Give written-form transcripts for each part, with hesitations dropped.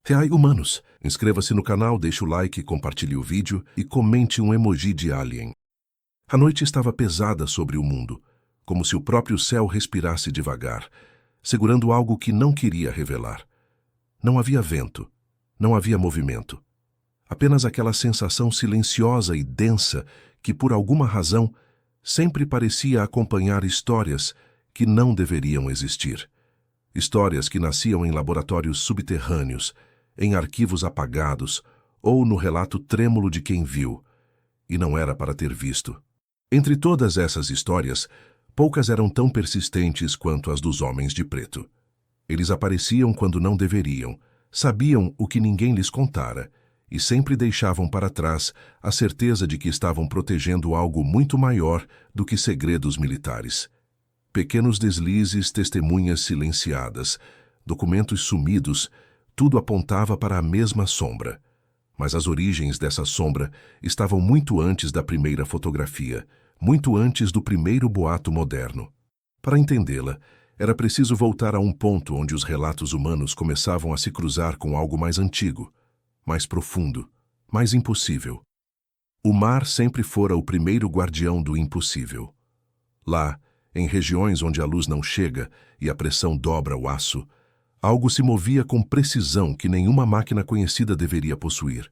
Teai humanos, inscreva-se no canal, deixe o like, compartilhe o vídeo e comente um emoji de alien. A noite estava pesada sobre o mundo, como se o próprio céu respirasse devagar, segurando algo que não queria revelar. Não havia vento, não havia movimento. Apenas aquela sensação silenciosa e densa que, por alguma razão, sempre parecia acompanhar histórias que não deveriam existir. Histórias que nasciam em laboratórios subterrâneos, em arquivos apagados ou no relato trêmulo de quem viu, e não era para ter visto. Entre todas essas histórias, poucas eram tão persistentes quanto as dos homens de preto. Eles apareciam quando não deveriam, sabiam o que ninguém lhes contara, e sempre deixavam para trás a certeza de que estavam protegendo algo muito maior do que segredos militares. Pequenos deslizes, testemunhas silenciadas, documentos sumidos, tudo apontava para a mesma sombra. Mas as origens dessa sombra estavam muito antes da primeira fotografia, muito antes do primeiro boato moderno. Para entendê-la, era preciso voltar a um ponto onde os relatos humanos começavam a se cruzar com algo mais antigo, mais profundo, mais impossível. O mar sempre fora o primeiro guardião do impossível. Lá, em regiões onde a luz não chega e a pressão dobra o aço, algo se movia com precisão que nenhuma máquina conhecida deveria possuir.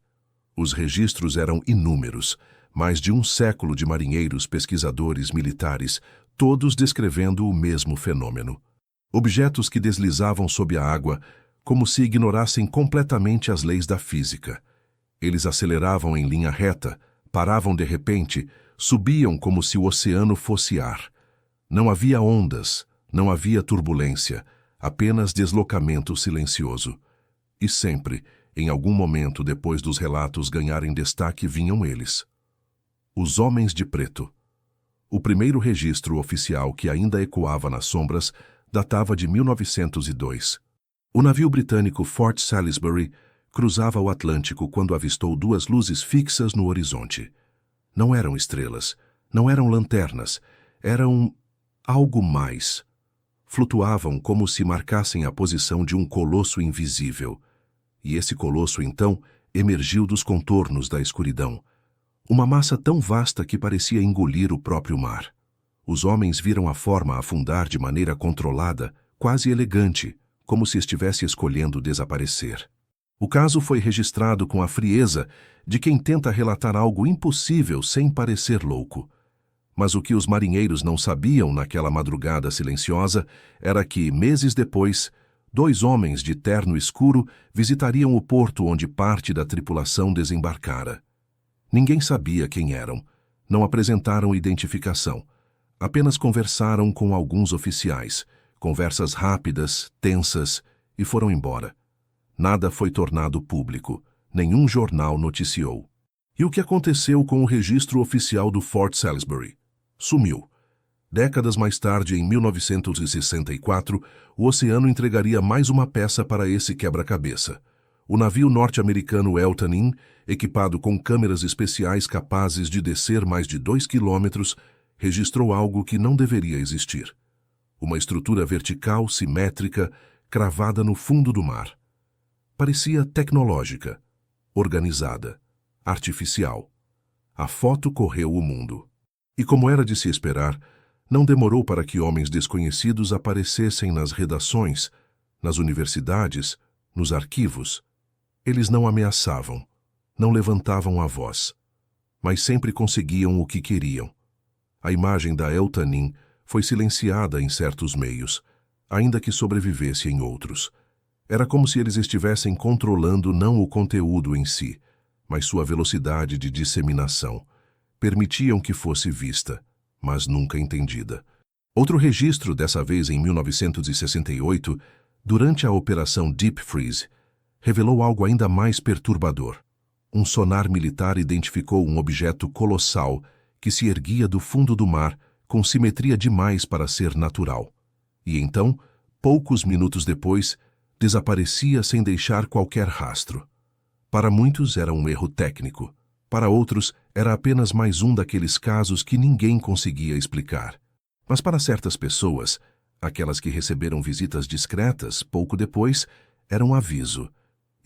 Os registros eram inúmeros, mais de um século de marinheiros, pesquisadores, militares, todos descrevendo o mesmo fenômeno. Objetos que deslizavam sob a água, como se ignorassem completamente as leis da física. Eles aceleravam em linha reta, paravam de repente, subiam como se o oceano fosse ar. Não havia ondas, não havia turbulência, apenas deslocamento silencioso. E sempre, em algum momento depois dos relatos ganharem destaque, vinham eles. Os Homens de Preto. O primeiro registro oficial que ainda ecoava nas sombras datava de 1902. O navio britânico Fort Salisbury cruzava o Atlântico quando avistou duas luzes fixas no horizonte. Não eram estrelas, não eram lanternas, eram algo mais. Flutuavam como se marcassem a posição de um colosso invisível. E esse colosso, então, emergiu dos contornos da escuridão. Uma massa tão vasta que parecia engolir o próprio mar. Os homens viram a forma afundar de maneira controlada, quase elegante, como se estivesse escolhendo desaparecer. O caso foi registrado com a frieza de quem tenta relatar algo impossível sem parecer louco. Mas o que os marinheiros não sabiam naquela madrugada silenciosa era que, meses depois, dois homens de terno escuro visitariam o porto onde parte da tripulação desembarcara. Ninguém sabia quem eram, não apresentaram identificação, apenas conversaram com alguns oficiais, conversas rápidas, tensas, e foram embora. Nada foi tornado público, nenhum jornal noticiou. E o que aconteceu com o registro oficial do Fort Salisbury? Sumiu. Décadas mais tarde, em 1964, o oceano entregaria mais uma peça para esse quebra-cabeça. O navio norte-americano Elton Inn, equipado com câmeras especiais capazes de descer mais de 2 quilômetros, registrou algo que não deveria existir. Uma estrutura vertical, simétrica, cravada no fundo do mar. Parecia tecnológica, organizada, artificial. A foto correu o mundo. E como era de se esperar, não demorou para que homens desconhecidos aparecessem nas redações, nas universidades, nos arquivos. Eles não ameaçavam, não levantavam a voz, mas sempre conseguiam o que queriam. A imagem da Elton Inn foi silenciada em certos meios, ainda que sobrevivesse em outros. Era como se eles estivessem controlando não o conteúdo em si, mas sua velocidade de disseminação. Permitiam que fosse vista, mas nunca entendida. Outro registro, dessa vez em 1968, durante a Operação Deep Freeze, revelou algo ainda mais perturbador. Um sonar militar identificou um objeto colossal que se erguia do fundo do mar com simetria demais para ser natural. E então, poucos minutos depois, desaparecia sem deixar qualquer rastro. Para muitos era um erro técnico. Para outros, era apenas mais um daqueles casos que ninguém conseguia explicar. Mas para certas pessoas, aquelas que receberam visitas discretas pouco depois, era um aviso.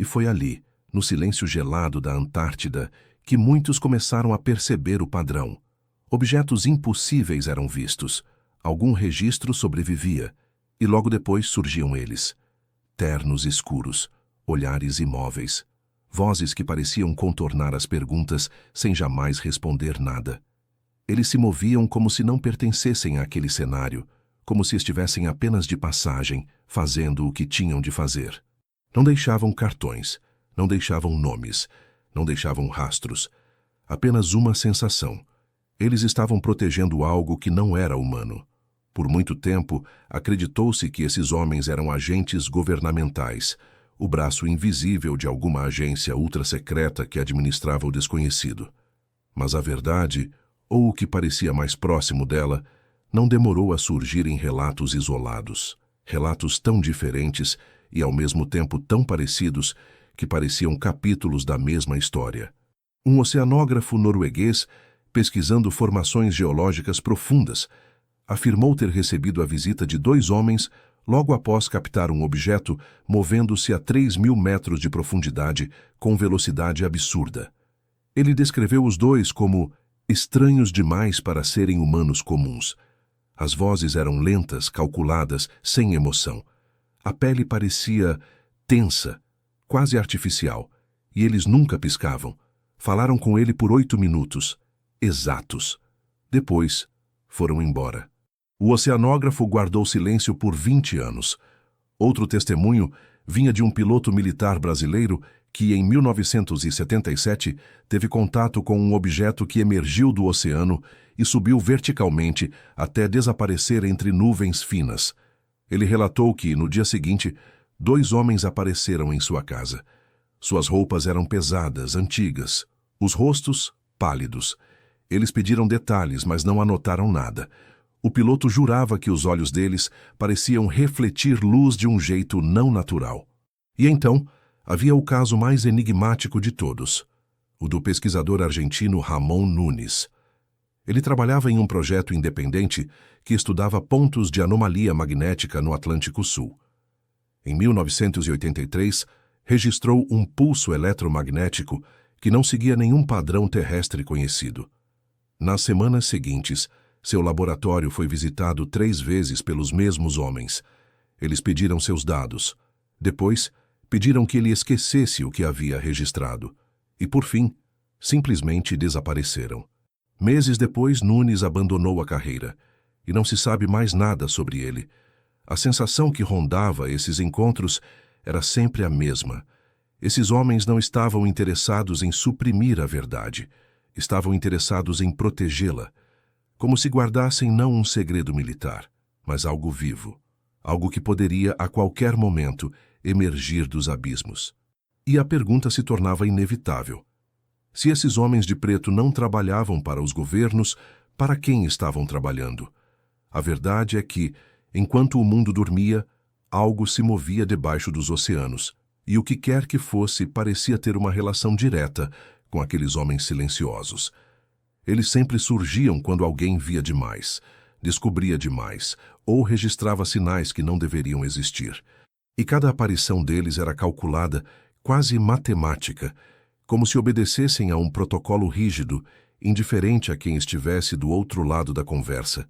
E foi ali, no silêncio gelado da Antártida, que muitos começaram a perceber o padrão. Objetos impossíveis eram vistos, algum registro sobrevivia, e logo depois surgiam eles. Ternos escuros, olhares imóveis, vozes que pareciam contornar as perguntas sem jamais responder nada. Eles se moviam como se não pertencessem àquele cenário, como se estivessem apenas de passagem, fazendo o que tinham de fazer. Não deixavam cartões, não deixavam nomes, não deixavam rastros. Apenas uma sensação. Eles estavam protegendo algo que não era humano. Por muito tempo, acreditou-se que esses homens eram agentes governamentais, o braço invisível de alguma agência ultrassecreta que administrava o desconhecido. Mas a verdade, ou o que parecia mais próximo dela, não demorou a surgir em relatos isolados, relatos tão diferentes e ao mesmo tempo tão parecidos que pareciam capítulos da mesma história. Um oceanógrafo norueguês, pesquisando formações geológicas profundas, afirmou ter recebido a visita de 2 homens logo após captar um objeto movendo-se a 3.000 metros de profundidade com velocidade absurda. Ele descreveu os dois como estranhos demais para serem humanos comuns. As vozes eram lentas, calculadas, sem emoção. A pele parecia tensa, quase artificial, e eles nunca piscavam. Falaram com ele por 8 minutos, exatos. Depois, foram embora. O oceanógrafo guardou silêncio por 20 anos. Outro testemunho vinha de um piloto militar brasileiro que, em 1977, teve contato com um objeto que emergiu do oceano e subiu verticalmente até desaparecer entre nuvens finas. Ele relatou que, no dia seguinte, 2 homens apareceram em sua casa. Suas roupas eram pesadas, antigas, os rostos pálidos. Eles pediram detalhes, mas não anotaram nada. O piloto jurava que os olhos deles pareciam refletir luz de um jeito não natural. E então, havia o caso mais enigmático de todos, o do pesquisador argentino Ramon Nunes. Ele trabalhava em um projeto independente que estudava pontos de anomalia magnética no Atlântico Sul. Em 1983, registrou um pulso eletromagnético que não seguia nenhum padrão terrestre conhecido. Nas semanas seguintes, seu laboratório foi visitado 3 vezes pelos mesmos homens. Eles pediram seus dados. Depois, pediram que ele esquecesse o que havia registrado. E, por fim, simplesmente desapareceram. Meses depois, Nunes abandonou a carreira. E não se sabe mais nada sobre ele. A sensação que rondava esses encontros era sempre a mesma. Esses homens não estavam interessados em suprimir a verdade. Estavam interessados em protegê-la. Como se guardassem não um segredo militar, mas algo vivo. Algo que poderia, a qualquer momento, emergir dos abismos. E a pergunta se tornava inevitável. Se esses homens de preto não trabalhavam para os governos, para quem estavam trabalhando? A verdade é que, enquanto o mundo dormia, algo se movia debaixo dos oceanos, e o que quer que fosse parecia ter uma relação direta com aqueles homens silenciosos. Eles sempre surgiam quando alguém via demais, descobria demais, ou registrava sinais que não deveriam existir. E cada aparição deles era calculada, quase matemática, como se obedecessem a um protocolo rígido, indiferente a quem estivesse do outro lado da conversa.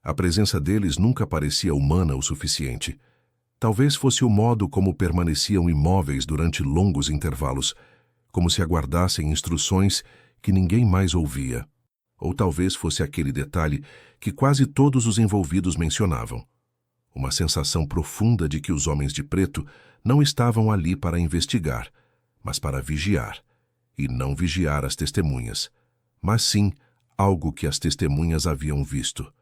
A presença deles nunca parecia humana o suficiente. Talvez fosse o modo como permaneciam imóveis durante longos intervalos, como se aguardassem instruções que ninguém mais ouvia. Ou talvez fosse aquele detalhe que quase todos os envolvidos mencionavam. Uma sensação profunda de que os homens de preto não estavam ali para investigar, mas para vigiar. E não vigiar as testemunhas, mas sim algo que as testemunhas haviam visto.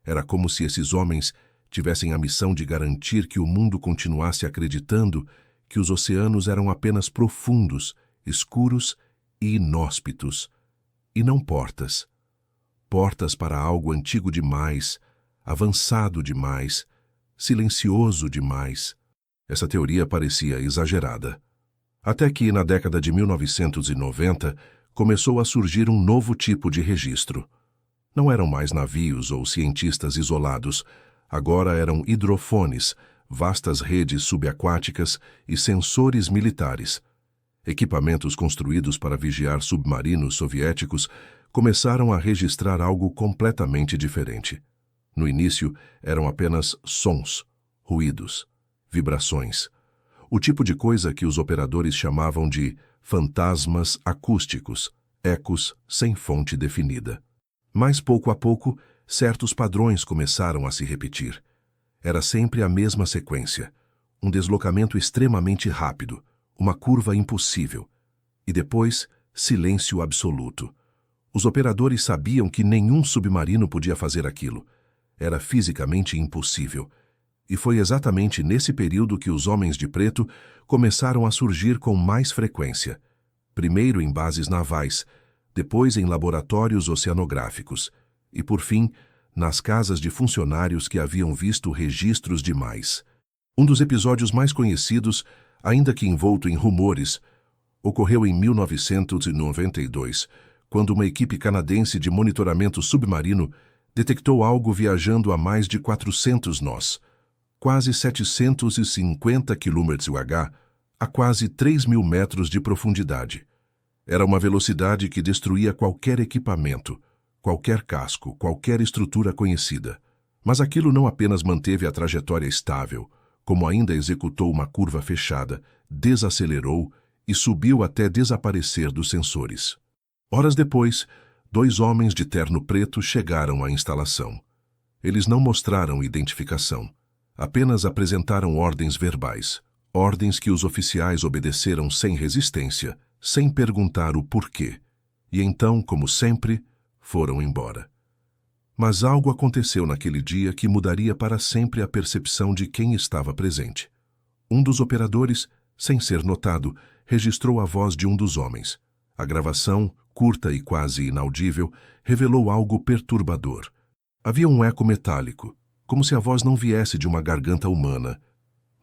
Era como se esses homens tivessem a missão de garantir que o mundo continuasse acreditando que os oceanos eram apenas profundos, escuros e inóspitos, e não portas. Portas para algo antigo demais, avançado demais, silencioso demais. Essa teoria parecia exagerada. Até que, na década de 1990, começou a surgir um novo tipo de registro. Não eram mais navios ou cientistas isolados, agora eram hidrofones, vastas redes subaquáticas e sensores militares. Equipamentos construídos para vigiar submarinos soviéticos começaram a registrar algo completamente diferente. No início, eram apenas sons, ruídos, vibrações. O tipo de coisa que os operadores chamavam de fantasmas acústicos, ecos sem fonte definida. Mas, pouco a pouco, certos padrões começaram a se repetir. Era sempre a mesma sequência. Um deslocamento extremamente rápido, uma curva impossível. E depois, silêncio absoluto. Os operadores sabiam que nenhum submarino podia fazer aquilo. Era fisicamente impossível. E foi exatamente nesse período que os homens de preto começaram a surgir com mais frequência. Primeiro em bases navais, depois em laboratórios oceanográficos e, por fim, nas casas de funcionários que haviam visto registros demais. Um dos episódios mais conhecidos, ainda que envolto em rumores, ocorreu em 1992, quando uma equipe canadense de monitoramento submarino detectou algo viajando a mais de 400 nós, quase 750 km/h, a quase 3.000 metros de profundidade. Era uma velocidade que destruía qualquer equipamento, qualquer casco, qualquer estrutura conhecida. Mas aquilo não apenas manteve a trajetória estável, como ainda executou uma curva fechada, desacelerou e subiu até desaparecer dos sensores. Horas depois, 2 homens de terno preto chegaram à instalação. Eles não mostraram identificação. Apenas apresentaram ordens verbais, ordens que os oficiais obedeceram sem resistência, sem perguntar o porquê. E então, como sempre, foram embora. Mas algo aconteceu naquele dia que mudaria para sempre a percepção de quem estava presente. Um dos operadores, sem ser notado, registrou a voz de um dos homens. A gravação, curta e quase inaudível, revelou algo perturbador. Havia um eco metálico, como se a voz não viesse de uma garganta humana,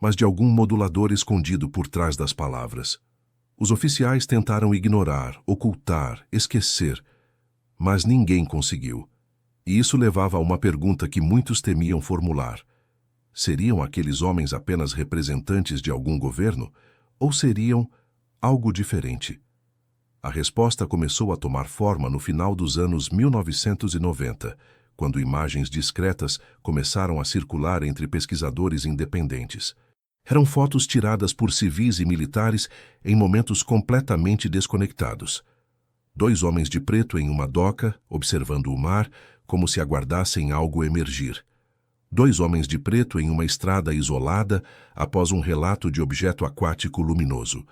mas de algum modulador escondido por trás das palavras. Os oficiais tentaram ignorar, ocultar, esquecer, mas ninguém conseguiu. E isso levava a uma pergunta que muitos temiam formular. Seriam aqueles homens apenas representantes de algum governo? Ou seriam algo diferente? A resposta começou a tomar forma no final dos anos 1990, quando imagens discretas começaram a circular entre pesquisadores independentes. Eram fotos tiradas por civis e militares em momentos completamente desconectados. 2 homens de preto em uma doca, observando o mar, como se aguardassem algo emergir. 2 homens de preto em uma estrada isolada após um relato de objeto aquático luminoso.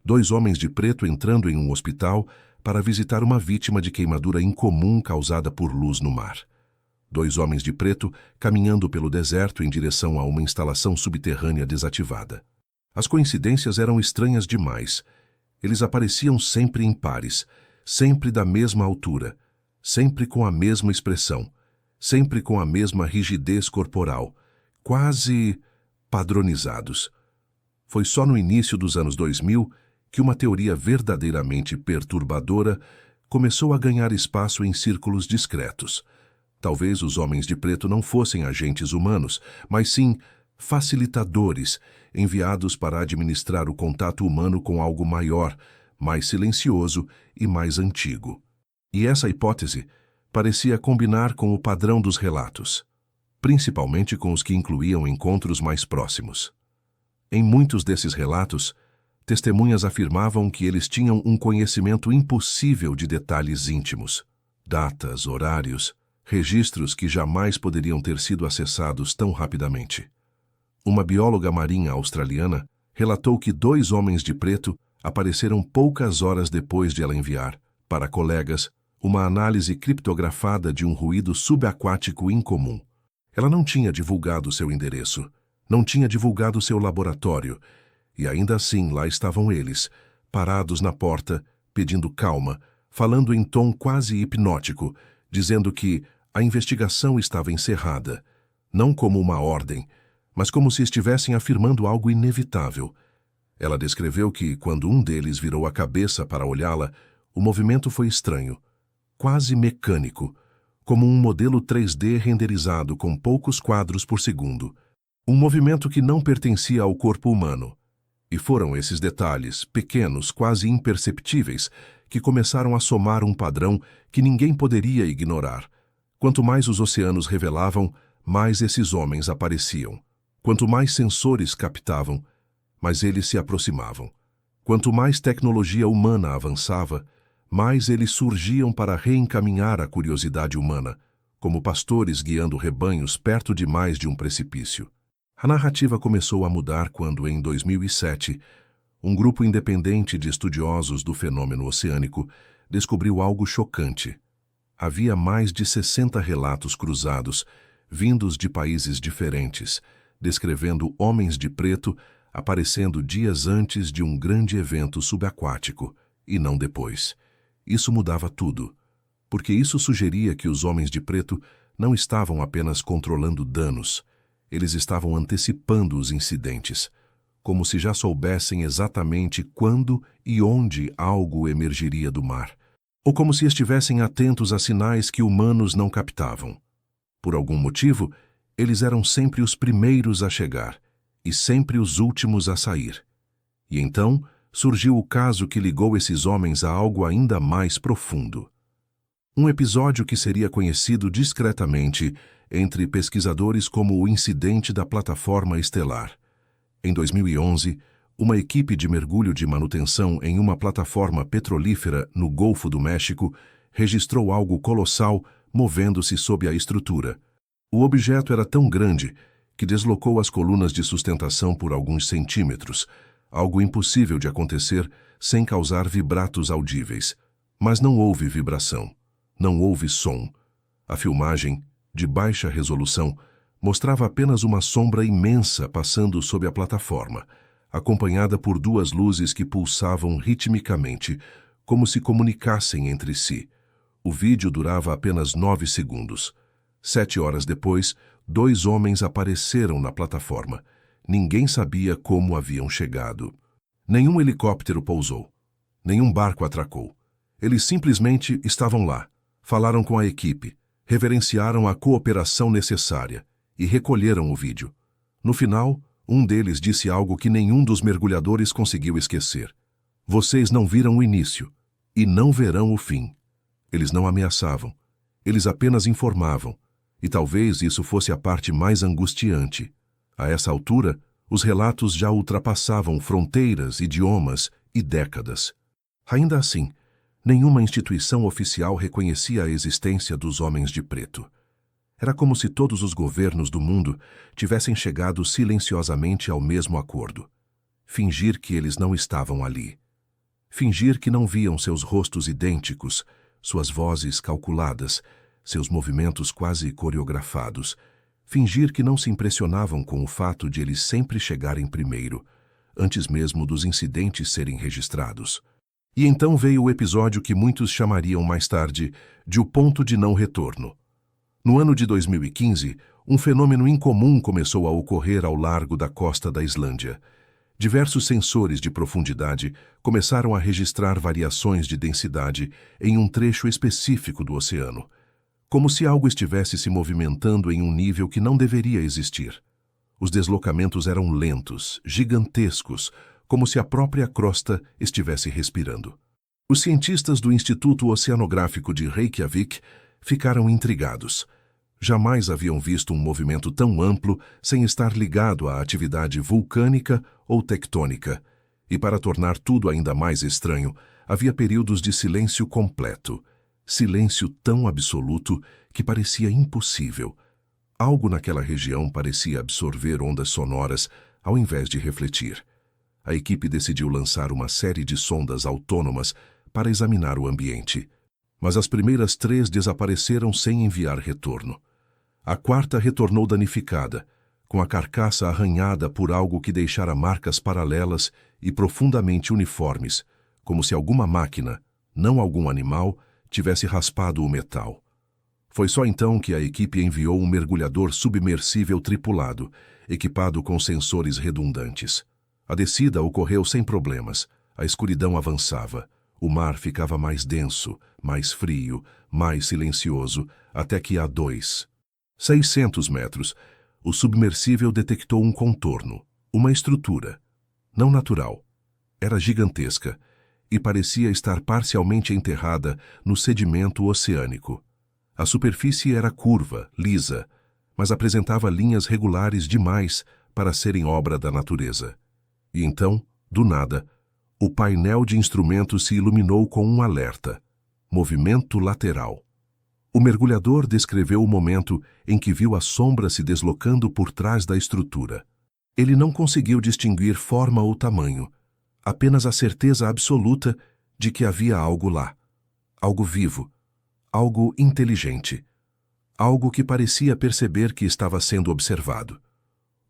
2 homens de preto entrando em um hospital para visitar uma vítima de queimadura incomum causada por luz no mar. 2 homens de preto caminhando pelo deserto em direção a uma instalação subterrânea desativada. As coincidências eram estranhas demais. Eles apareciam sempre em pares, sempre da mesma altura, sempre com a mesma expressão, sempre com a mesma rigidez corporal, quase padronizados. Foi só no início dos anos 2000 que uma teoria verdadeiramente perturbadora começou a ganhar espaço em círculos discretos. Talvez os homens de preto não fossem agentes humanos, mas sim facilitadores, enviados para administrar o contato humano com algo maior, mais silencioso e mais antigo. E essa hipótese parecia combinar com o padrão dos relatos, principalmente com os que incluíam encontros mais próximos. Em muitos desses relatos, testemunhas afirmavam que eles tinham um conhecimento impossível de detalhes íntimos, datas, horários, registros que jamais poderiam ter sido acessados tão rapidamente. Uma bióloga marinha australiana relatou que 2 homens de preto apareceram poucas horas depois de ela enviar, para colegas, uma análise criptografada de um ruído subaquático incomum. Ela não tinha divulgado seu endereço, não tinha divulgado seu laboratório, e ainda assim lá estavam eles, parados na porta, pedindo calma, falando em tom quase hipnótico, dizendo que a investigação estava encerrada, não como uma ordem, mas como se estivessem afirmando algo inevitável. Ela descreveu que, quando um deles virou a cabeça para olhá-la, o movimento foi estranho, quase mecânico, como um modelo 3D renderizado com poucos quadros por segundo. Um movimento que não pertencia ao corpo humano. E foram esses detalhes, pequenos, quase imperceptíveis, que começaram a somar um padrão que ninguém poderia ignorar. Quanto mais os oceanos revelavam, mais esses homens apareciam. Quanto mais sensores captavam, mais eles se aproximavam. Quanto mais tecnologia humana avançava, mais eles surgiam para reencaminhar a curiosidade humana, como pastores guiando rebanhos perto demais de um precipício. A narrativa começou a mudar quando, em 2007, um grupo independente de estudiosos do fenômeno oceânico descobriu algo chocante. Havia mais de 60 relatos cruzados, vindos de países diferentes, descrevendo homens de preto aparecendo dias antes de um grande evento subaquático, e não depois. Isso mudava tudo, porque isso sugeria que os homens de preto não estavam apenas controlando danos, eles estavam antecipando os incidentes, como se já soubessem exatamente quando e onde algo emergiria do mar, ou como se estivessem atentos a sinais que humanos não captavam. Por algum motivo, eles eram sempre os primeiros a chegar e sempre os últimos a sair. E então surgiu o caso que ligou esses homens a algo ainda mais profundo. Um episódio que seria conhecido discretamente entre pesquisadores como o incidente da plataforma estelar. Em 2011, uma equipe de mergulho de manutenção em uma plataforma petrolífera no Golfo do México registrou algo colossal movendo-se sob a estrutura. O objeto era tão grande que deslocou as colunas de sustentação por alguns centímetros, algo impossível de acontecer sem causar vibratos audíveis. Mas não houve vibração, não houve som. A filmagem, de baixa resolução, mostrava apenas uma sombra imensa passando sob a plataforma, acompanhada por duas luzes que pulsavam ritmicamente, como se comunicassem entre si. O vídeo durava apenas 9 segundos. 7 horas depois, 2 homens apareceram na plataforma. Ninguém sabia como haviam chegado. Nenhum helicóptero pousou. Nenhum barco atracou. Eles simplesmente estavam lá, falaram com a equipe, reverenciaram a cooperação necessária e recolheram o vídeo. No final, um deles disse algo que nenhum dos mergulhadores conseguiu esquecer. Vocês não viram o início e não verão o fim. Eles não ameaçavam. Eles apenas informavam. E talvez isso fosse a parte mais angustiante. A essa altura, os relatos já ultrapassavam fronteiras, idiomas e décadas. Ainda assim, nenhuma instituição oficial reconhecia a existência dos homens de preto. Era como se todos os governos do mundo tivessem chegado silenciosamente ao mesmo acordo. Fingir que eles não estavam ali. Fingir que não viam seus rostos idênticos, suas vozes calculadas, seus movimentos quase coreografados. Fingir que não se impressionavam com o fato de eles sempre chegarem primeiro, antes mesmo dos incidentes serem registrados. E então veio o episódio que muitos chamariam mais tarde de o ponto de não retorno. No ano de 2015, um fenômeno incomum começou a ocorrer ao largo da costa da Islândia. Diversos sensores de profundidade começaram a registrar variações de densidade em um trecho específico do oceano, como se algo estivesse se movimentando em um nível que não deveria existir. Os deslocamentos eram lentos, gigantescos, como se a própria crosta estivesse respirando. Os cientistas do Instituto Oceanográfico de Reykjavik ficaram intrigados. Jamais haviam visto um movimento tão amplo sem estar ligado à atividade vulcânica ou tectônica. E para tornar tudo ainda mais estranho, havia períodos de silêncio completo. Silêncio tão absoluto que parecia impossível. Algo naquela região parecia absorver ondas sonoras ao invés de refletir. A equipe decidiu lançar uma série de sondas autônomas para examinar o ambiente. Mas as primeiras 3 desapareceram sem enviar retorno. A quarta retornou danificada, com a carcaça arranhada por algo que deixara marcas paralelas e profundamente uniformes, como se alguma máquina, não algum animal, tivesse raspado o metal. Foi só então que a equipe enviou um mergulhador submersível tripulado, equipado com sensores redundantes. A descida ocorreu sem problemas. A escuridão avançava. O mar ficava mais denso, mais frio, mais silencioso, até que a 600 metros, O submersível detectou um contorno, uma estrutura, não natural. Era gigantesca e parecia estar parcialmente enterrada no sedimento oceânico. A superfície era curva, lisa, mas apresentava linhas regulares demais para serem obra da natureza. E então, do nada, o painel de instrumentos se iluminou com um alerta: movimento lateral. O mergulhador descreveu o momento em que viu a sombra se deslocando por trás da estrutura. Ele não conseguiu distinguir forma ou tamanho, apenas a certeza absoluta de que havia algo lá. Algo vivo, algo inteligente, algo que parecia perceber que estava sendo observado.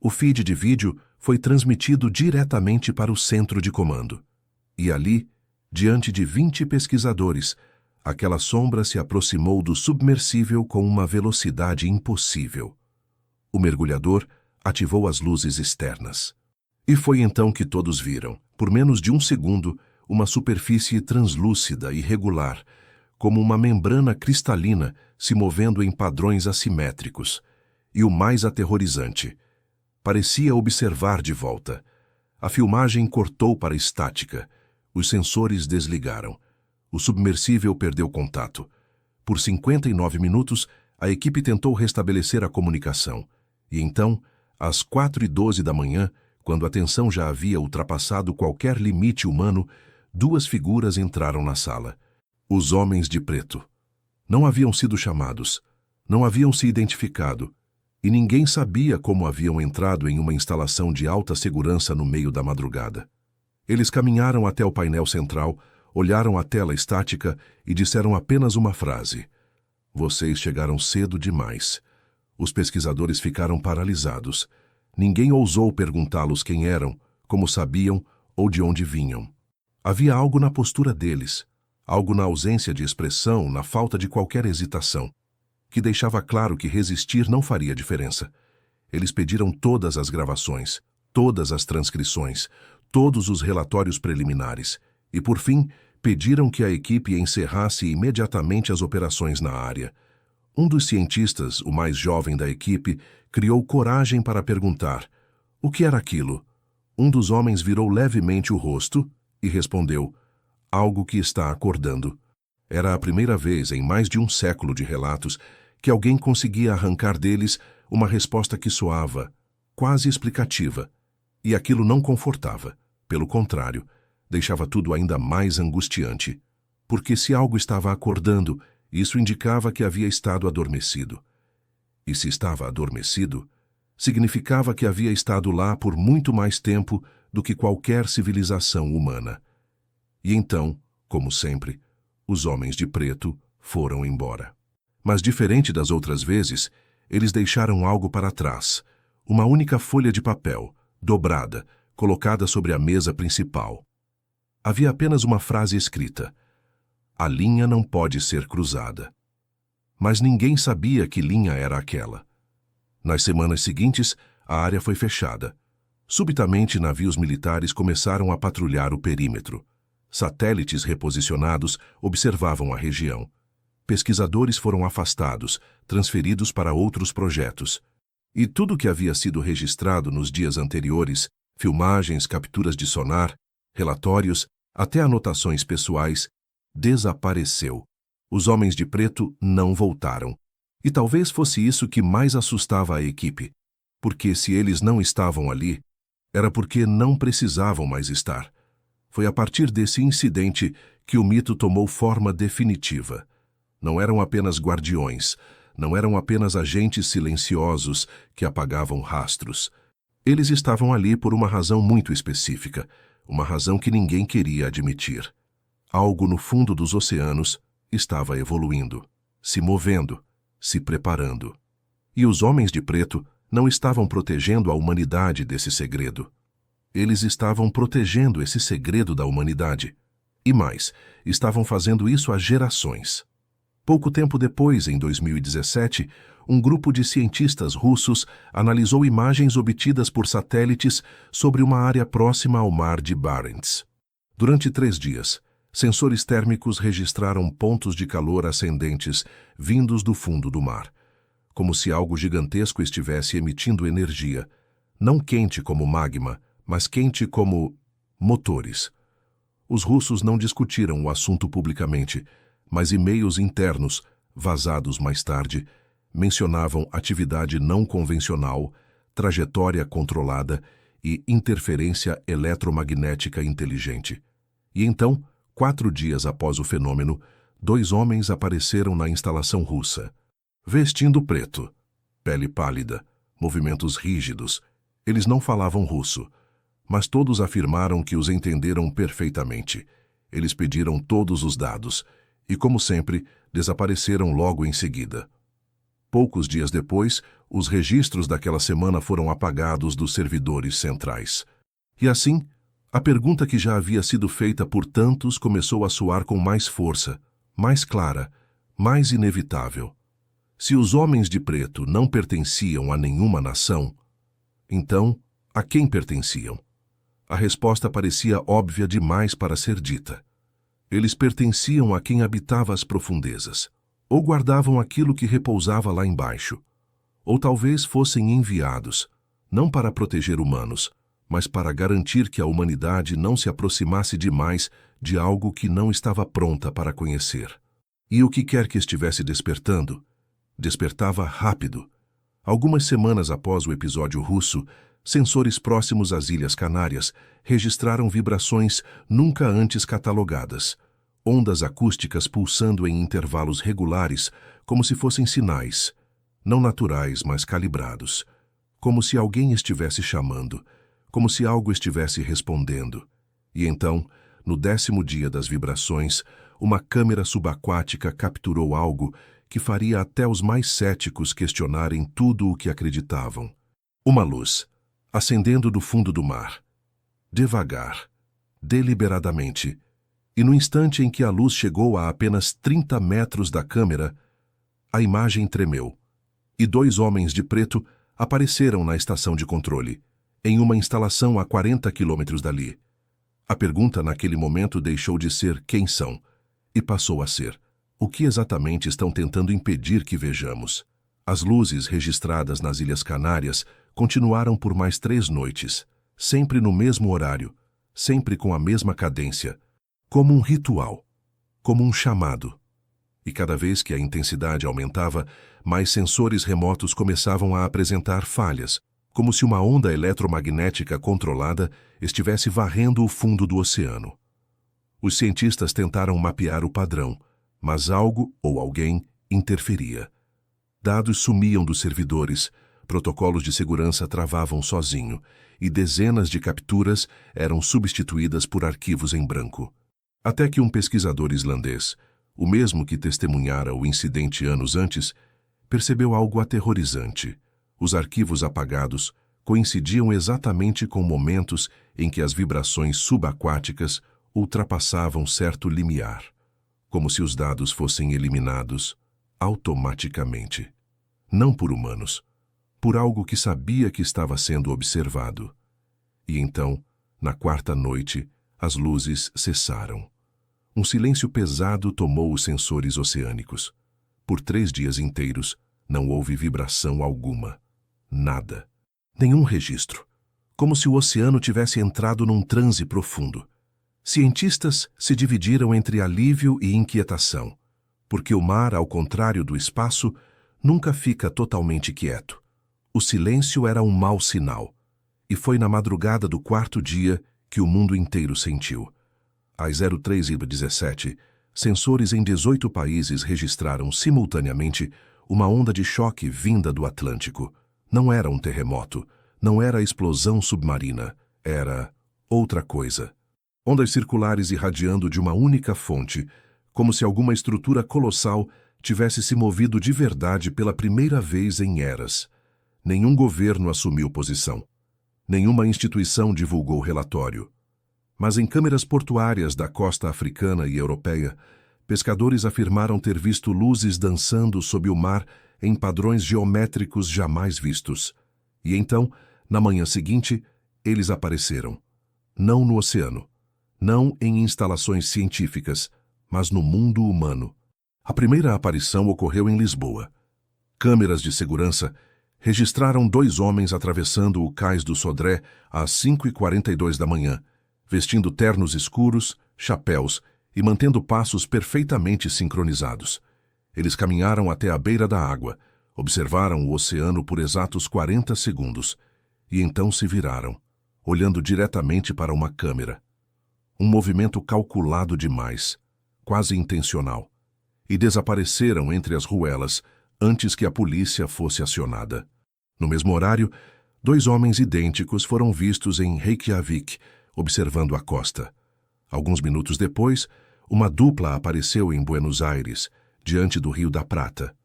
O feed de vídeo foi transmitido diretamente para o centro de comando. E ali, diante de 20 pesquisadores, aquela sombra se aproximou do submersível com uma velocidade impossível. O mergulhador ativou as luzes externas. E foi então que todos viram, por menos de um segundo, uma superfície translúcida e regular, como uma membrana cristalina se movendo em padrões assimétricos. E o mais aterrorizante, parecia observar de volta. A filmagem cortou para a estática. Os sensores desligaram. O submersível perdeu contato. Por 59 minutos, a equipe tentou restabelecer a comunicação. E então, às 4h12 da manhã, quando a tensão já havia ultrapassado qualquer limite humano, duas figuras entraram na sala. Os homens de preto. Não haviam sido chamados, não haviam se identificado, e ninguém sabia como haviam entrado em uma instalação de alta segurança no meio da madrugada. Eles caminharam até o painel central, olharam a tela estática e disseram apenas uma frase: "Vocês chegaram cedo demais." Os pesquisadores ficaram paralisados. Ninguém ousou perguntá-los quem eram, como sabiam ou de onde vinham. Havia algo na postura deles, algo na ausência de expressão, na falta de qualquer hesitação, que deixava claro que resistir não faria diferença. Eles pediram todas as gravações, todas as transcrições, todos os relatórios preliminares e, por fim, pediram que a equipe encerrasse imediatamente as operações na área. Um dos cientistas, o mais jovem da equipe, criou coragem para perguntar: "O que era aquilo?" Um dos homens virou levemente o rosto e respondeu: "Algo que está acordando." Era a primeira vez em mais de um século de relatos que alguém conseguia arrancar deles uma resposta que soava quase explicativa. E aquilo não confortava. Pelo contrário, deixava tudo ainda mais angustiante. Porque se algo estava acordando, isso indicava que havia estado adormecido. E se estava adormecido, significava que havia estado lá por muito mais tempo do que qualquer civilização humana. E então, como sempre, os homens de preto foram embora. Mas diferente das outras vezes, eles deixaram algo para trás, uma única folha de papel, dobrada, colocada sobre a mesa principal. Havia apenas uma frase escrita: "A linha não pode ser cruzada." Mas ninguém sabia que linha era aquela. Nas semanas seguintes, a área foi fechada. Subitamente, navios militares começaram a patrulhar o perímetro. Satélites reposicionados observavam a região. Pesquisadores foram afastados, transferidos para outros projetos. E tudo o que havia sido registrado nos dias anteriores, filmagens, capturas de sonar, relatórios, até anotações pessoais, desapareceu. Os homens de preto não voltaram. E talvez fosse isso que mais assustava a equipe, porque se eles não estavam ali, era porque não precisavam mais estar. Foi a partir desse incidente que o mito tomou forma definitiva. Não eram apenas guardiões, não eram apenas agentes silenciosos que apagavam rastros. Eles estavam ali por uma razão muito específica, uma razão que ninguém queria admitir. Algo no fundo dos oceanos estava evoluindo, se movendo, se preparando. E os homens de preto não estavam protegendo a humanidade desse segredo. Eles estavam protegendo esse segredo da humanidade. E mais, estavam fazendo isso há gerações. Pouco tempo depois, em 2017, um grupo de cientistas russos analisou imagens obtidas por satélites sobre uma área próxima ao mar de Barents. Durante 3 dias, sensores térmicos registraram pontos de calor ascendentes vindos do fundo do mar. como se algo gigantesco estivesse emitindo energia, não quente como magma, mas quente como motores. Os russos não discutiram o assunto publicamente, mas e-mails internos, vazados mais tarde, mencionavam atividade não convencional, trajetória controlada e interferência eletromagnética inteligente. E então, 4 dias após o fenômeno, 2 homens apareceram na instalação russa. Vestindo preto, pele pálida, movimentos rígidos, eles não falavam russo, mas todos afirmaram que os entenderam perfeitamente. Eles pediram todos os dados e, como sempre, desapareceram logo em seguida. Poucos dias depois, os registros daquela semana foram apagados dos servidores centrais. E assim, a pergunta que já havia sido feita por tantos começou a soar com mais força, mais clara, mais inevitável. Se os homens de preto não pertenciam a nenhuma nação, então, a quem pertenciam? A resposta parecia óbvia demais para ser dita. Eles pertenciam a quem habitava as profundezas, ou guardavam aquilo que repousava lá embaixo, ou talvez fossem enviados, não para proteger humanos, mas para garantir que a humanidade não se aproximasse demais de algo que não estava pronta para conhecer. E o que quer que estivesse despertando, despertava rápido. Algumas semanas após o episódio russo, sensores próximos às Ilhas Canárias registraram vibrações nunca antes catalogadas, ondas acústicas pulsando em intervalos regulares, como se fossem sinais, não naturais, mas calibrados, como se alguém estivesse chamando, como se algo estivesse respondendo. E então, no 10º dia das vibrações, uma câmera subaquática capturou algo que faria até os mais céticos questionarem tudo o que acreditavam. Uma luz, acendendo do fundo do mar. Devagar, deliberadamente, e no instante em que a luz chegou a apenas 30 metros da câmera, a imagem tremeu, e 2 homens de preto apareceram na estação de controle, em uma instalação a 40 quilômetros dali. A pergunta naquele momento deixou de ser quem são, e passou a ser o que exatamente estão tentando impedir que vejamos. As luzes registradas nas Ilhas Canárias continuaram por mais 3 noites, sempre no mesmo horário, sempre com a mesma cadência, como um ritual, como um chamado. E cada vez que a intensidade aumentava, mais sensores remotos começavam a apresentar falhas, como se uma onda eletromagnética controlada estivesse varrendo o fundo do oceano. Os cientistas tentaram mapear o padrão, mas algo ou alguém interferia. Dados sumiam dos servidores, protocolos de segurança travavam sozinho, e dezenas de capturas eram substituídas por arquivos em branco. Até que um pesquisador islandês, o mesmo que testemunhara o incidente anos antes, percebeu algo aterrorizante. Os arquivos apagados coincidiam exatamente com momentos em que as vibrações subaquáticas ultrapassavam certo limiar, como se os dados fossem eliminados automaticamente. Não por humanos, por algo que sabia que estava sendo observado. E então, na 4ª noite, as luzes cessaram. Um silêncio pesado tomou os sensores oceânicos. Por 3 dias inteiros, não houve vibração alguma. Nada. Nenhum registro. Como se o oceano tivesse entrado num transe profundo. Cientistas se dividiram entre alívio e inquietação, porque o mar, ao contrário do espaço, nunca fica totalmente quieto. O silêncio era um mau sinal, e foi na madrugada do 4º dia que o mundo inteiro sentiu. Às 03h17, sensores em 18 países registraram simultaneamente uma onda de choque vinda do Atlântico. Não era um terremoto, não era explosão submarina, era outra coisa. Ondas circulares irradiando de uma única fonte, como se alguma estrutura colossal tivesse se movido de verdade pela primeira vez em eras. Nenhum governo assumiu posição. Nenhuma instituição divulgou relatório. Mas em câmeras portuárias da costa africana e europeia, pescadores afirmaram ter visto luzes dançando sob o mar em padrões geométricos jamais vistos. E então, na manhã seguinte, eles apareceram. Não no oceano, não em instalações científicas, mas no mundo humano. A primeira aparição ocorreu em Lisboa. Câmeras de segurança registraram 2 homens atravessando o cais do Sodré às 5h42 da manhã, vestindo ternos escuros, chapéus e mantendo passos perfeitamente sincronizados. Eles caminharam até a beira da água, observaram o oceano por exatos 40 segundos e então se viraram, olhando diretamente para uma câmera. Um movimento calculado demais, quase intencional, e desapareceram entre as ruelas antes que a polícia fosse acionada. No mesmo horário, 2 homens idênticos foram vistos em Reykjavik, observando a costa. Alguns minutos depois, uma dupla apareceu em Buenos Aires, diante do Rio da Prata.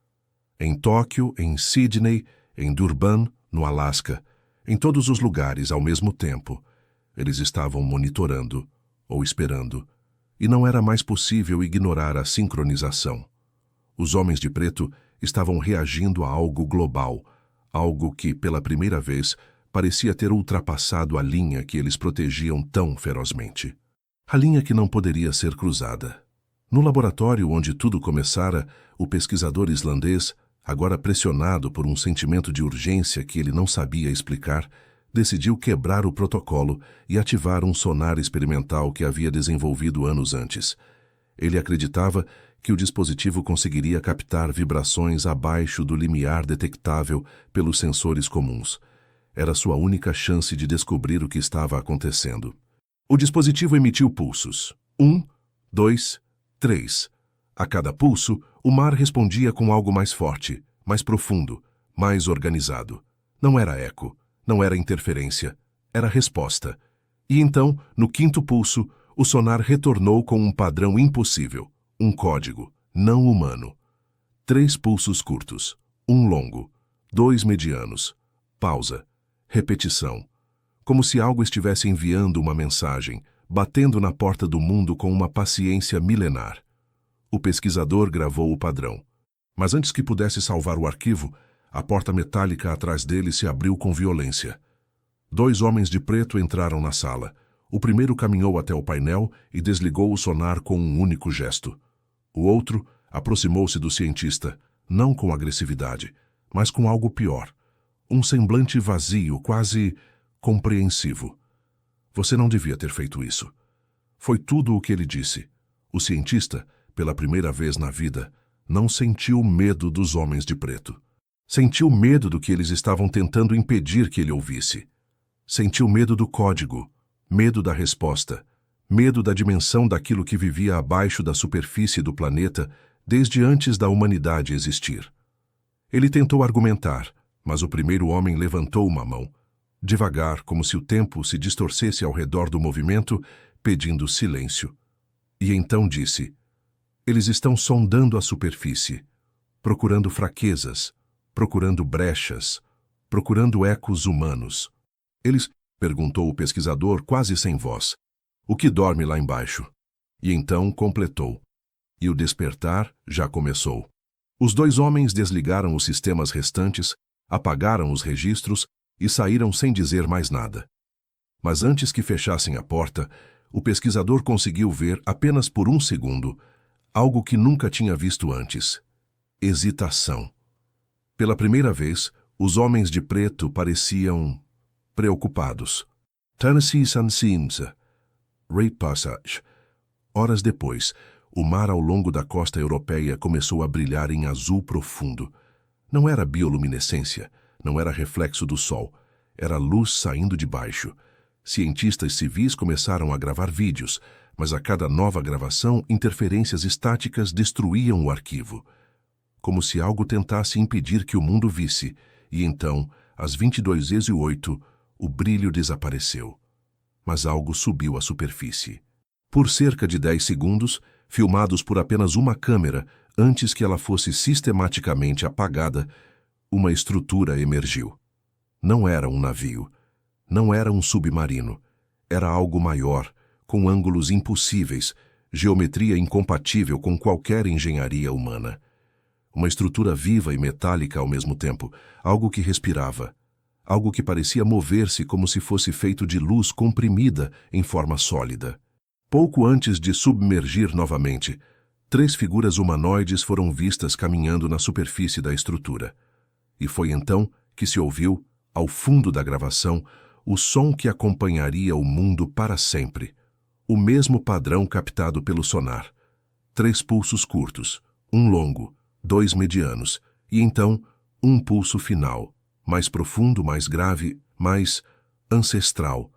Em Tóquio, em Sydney, em Durban, no Alasca, em todos os lugares ao mesmo tempo, eles estavam monitorando ou esperando, e não era mais possível ignorar a sincronização. Os homens de preto estavam reagindo a algo global, algo que, pela primeira vez, parecia ter ultrapassado a linha que eles protegiam tão ferozmente. A linha que não poderia ser cruzada. No laboratório onde tudo começara, o pesquisador islandês, agora pressionado por um sentimento de urgência que ele não sabia explicar, decidiu quebrar o protocolo e ativar um sonar experimental que havia desenvolvido anos antes. Ele acreditava que o dispositivo conseguiria captar vibrações abaixo do limiar detectável pelos sensores comuns. Era sua única chance de descobrir o que estava acontecendo. O dispositivo emitiu pulsos. 1, 2, 3. A cada pulso, o mar respondia com algo mais forte, mais profundo, mais organizado. Não era eco, não era interferência, era resposta. E então, no 5º pulso, o sonar retornou com um padrão impossível, um código, não humano. 3 pulsos curtos, 1 longo, 2 medianos, pausa, repetição. Como se algo estivesse enviando uma mensagem, batendo na porta do mundo com uma paciência milenar. O pesquisador gravou o padrão. Mas antes que pudesse salvar o arquivo, a porta metálica atrás dele se abriu com violência. 2 homens de preto entraram na sala. O primeiro caminhou até o painel e desligou o sonar com um único gesto. O outro aproximou-se do cientista, não com agressividade, mas com algo pior. Um semblante vazio, quase compreensivo. Você não devia ter feito isso. Foi tudo o que ele disse. O cientista, pela primeira vez na vida, não sentiu medo dos homens de preto. Sentiu medo do que eles estavam tentando impedir que ele ouvisse. Sentiu medo do código, medo da resposta, medo da dimensão daquilo que vivia abaixo da superfície do planeta desde antes da humanidade existir. Ele tentou argumentar, mas o primeiro homem levantou uma mão, devagar, como se o tempo se distorcesse ao redor do movimento, pedindo silêncio. E então disse: eles estão sondando a superfície, procurando fraquezas, procurando brechas, procurando ecos humanos. Eles, perguntou o pesquisador quase sem voz, o que dorme lá embaixo? E então completou. E o despertar já começou. Os 2 homens desligaram os sistemas restantes, apagaram os registros e saíram sem dizer mais nada. Mas antes que fechassem a porta, o pesquisador conseguiu ver, apenas por 1 segundo, algo que nunca tinha visto antes. Hesitação. Pela primeira vez, os homens de preto pareciam preocupados. Tennessee Sunseams, Ray Passage. Horas depois, o mar ao longo da costa europeia começou a brilhar em azul profundo. Não era bioluminescência, não era reflexo do sol, era luz saindo de baixo. Cientistas civis começaram a gravar vídeos, mas a cada nova gravação, interferências estáticas destruíam o arquivo. Como se algo tentasse impedir que o mundo visse, e então, às 22h08, o brilho desapareceu. Mas algo subiu à superfície. Por cerca de 10 segundos, filmados por apenas uma câmera, antes que ela fosse sistematicamente apagada, uma estrutura emergiu. Não era um navio. Não era um submarino. Era algo maior, com ângulos impossíveis, geometria incompatível com qualquer engenharia humana. Uma estrutura viva e metálica ao mesmo tempo, algo que respirava, algo que parecia mover-se como se fosse feito de luz comprimida em forma sólida. Pouco antes de submergir novamente, 3 figuras humanoides foram vistas caminhando na superfície da estrutura. E foi então que se ouviu, ao fundo da gravação, o som que acompanharia o mundo para sempre. O mesmo padrão captado pelo sonar. 3 pulsos curtos, um longo, 2 medianos, e então um pulso final, mais profundo, mais grave, mais ancestral,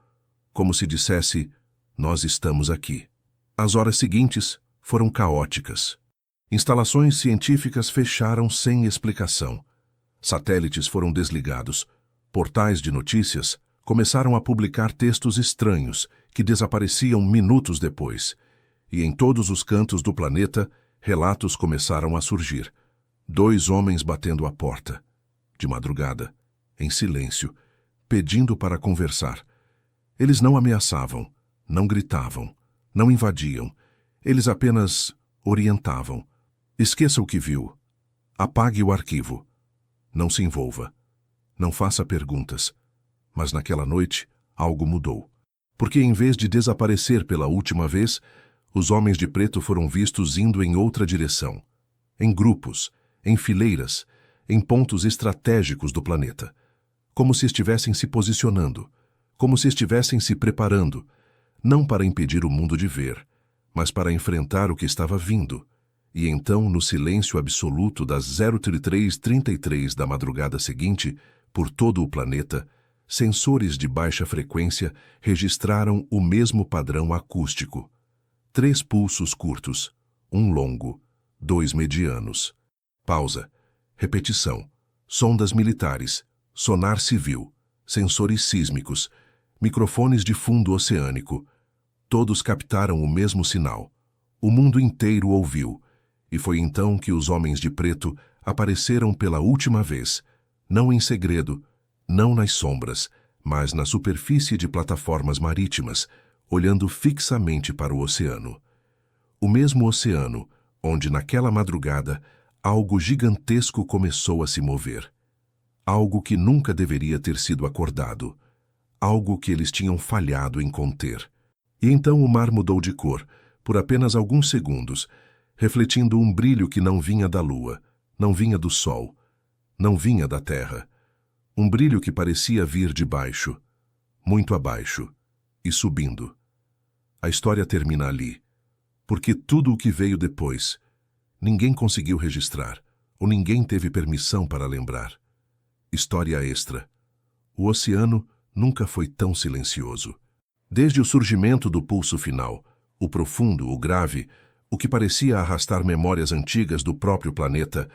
como se dissesse, nós estamos aqui. As horas seguintes foram caóticas. Instalações científicas fecharam sem explicação. Satélites foram desligados. Portais de notícias começaram a publicar textos estranhos que desapareciam minutos depois. E em todos os cantos do planeta, relatos começaram a surgir. 2 homens batendo à porta. De madrugada, em silêncio, pedindo para conversar. Eles não ameaçavam, não gritavam, não invadiam. Eles apenas orientavam. Esqueça o que viu. Apague o arquivo. Não se envolva. Não faça perguntas. Mas naquela noite, algo mudou. Porque em vez de desaparecer pela última vez, os homens de preto foram vistos indo em outra direção. Em grupos, em fileiras, em pontos estratégicos do planeta. Como se estivessem se posicionando, como se estivessem se preparando, não para impedir o mundo de ver, mas para enfrentar o que estava vindo. E então, no silêncio absoluto das 03:33 da madrugada seguinte, por todo o planeta, sensores de baixa frequência registraram o mesmo padrão acústico. 3 pulsos curtos, um longo, 2 medianos. Pausa. Repetição. Sondas militares, sonar civil, sensores sísmicos, microfones de fundo oceânico. Todos captaram o mesmo sinal. O mundo inteiro ouviu. E foi então que os homens de preto apareceram pela última vez, não em segredo, não nas sombras, mas na superfície de plataformas marítimas, olhando fixamente para o oceano. O mesmo oceano, onde naquela madrugada algo gigantesco começou a se mover. Algo que nunca deveria ter sido acordado. Algo que eles tinham falhado em conter. E então o mar mudou de cor, por apenas alguns segundos, refletindo um brilho que não vinha da lua, não vinha do sol, não vinha da terra. Um brilho que parecia vir de baixo, muito abaixo, e subindo. A história termina ali, porque tudo o que veio depois, ninguém conseguiu registrar, ou ninguém teve permissão para lembrar. História extra. O oceano nunca foi tão silencioso. Desde o surgimento do pulso final, o profundo, o grave, o que parecia arrastar memórias antigas do próprio planeta,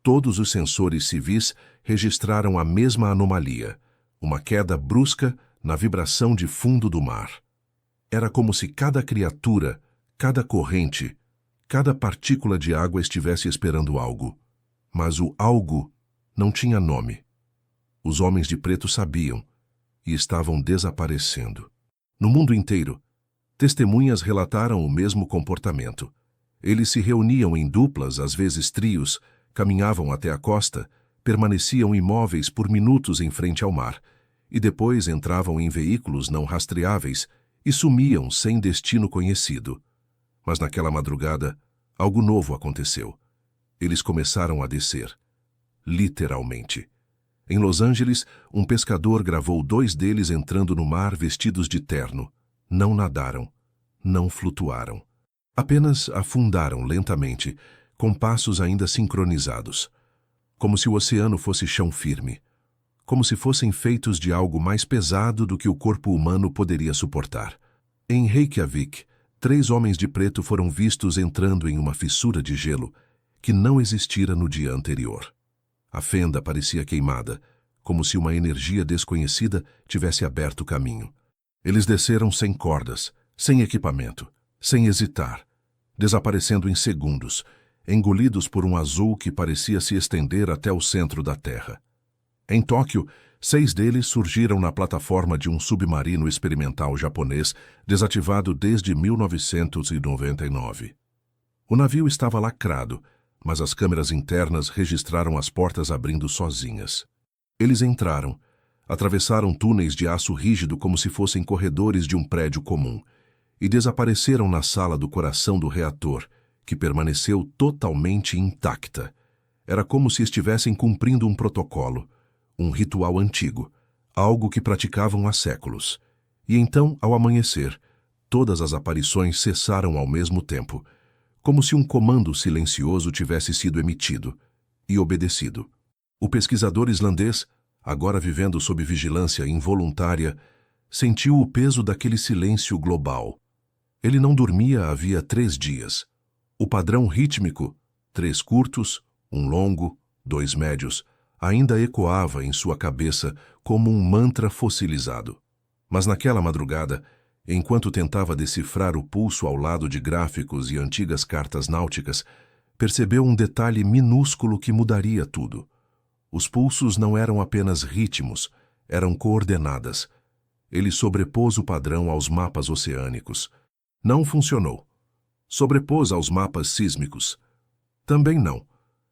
todos os sensores civis registraram a mesma anomalia, uma queda brusca na vibração de fundo do mar. Era como se cada criatura, cada corrente, cada partícula de água estivesse esperando algo. Mas o algo não tinha nome. Os homens de preto sabiam e estavam desaparecendo. No mundo inteiro, testemunhas relataram o mesmo comportamento. Eles se reuniam em duplas, às vezes trios, caminhavam até a costa, permaneciam imóveis por minutos em frente ao mar, e depois entravam em veículos não rastreáveis e sumiam sem destino conhecido. Mas naquela madrugada, algo novo aconteceu. Eles começaram a descer. Literalmente. Em Los Angeles, um pescador gravou 2 deles entrando no mar vestidos de terno. Não nadaram, não flutuaram. Apenas afundaram lentamente, com passos ainda sincronizados. Como se o oceano fosse chão firme. Como se fossem feitos de algo mais pesado do que o corpo humano poderia suportar. Em Reykjavik, 3 homens de preto foram vistos entrando em uma fissura de gelo que não existira no dia anterior. A fenda parecia queimada, como se uma energia desconhecida tivesse aberto o caminho. Eles desceram sem cordas, sem equipamento, sem hesitar, desaparecendo em segundos, engolidos por um azul que parecia se estender até o centro da Terra. Em Tóquio, 6 deles surgiram na plataforma de um submarino experimental japonês desativado desde 1999. O navio estava lacrado, mas as câmeras internas registraram as portas abrindo sozinhas. Eles entraram, atravessaram túneis de aço rígido como se fossem corredores de um prédio comum, e desapareceram na sala do coração do reator, que permaneceu totalmente intacta. Era como se estivessem cumprindo um protocolo, um ritual antigo, algo que praticavam há séculos. E então, ao amanhecer, todas as aparições cessaram ao mesmo tempo, como se um comando silencioso tivesse sido emitido e obedecido. O pesquisador islandês, agora vivendo sob vigilância involuntária, sentiu o peso daquele silêncio global. Ele não dormia havia 3 dias. O padrão rítmico, 3 curtos, 1 longo, 2 médios, ainda ecoava em sua cabeça como um mantra fossilizado. Mas naquela madrugada, enquanto tentava decifrar o pulso ao lado de gráficos e antigas cartas náuticas, percebeu um detalhe minúsculo que mudaria tudo. Os pulsos não eram apenas ritmos, eram coordenadas. Ele sobrepôs o padrão aos mapas oceânicos. Não funcionou. Sobrepôs aos mapas sísmicos. Também não.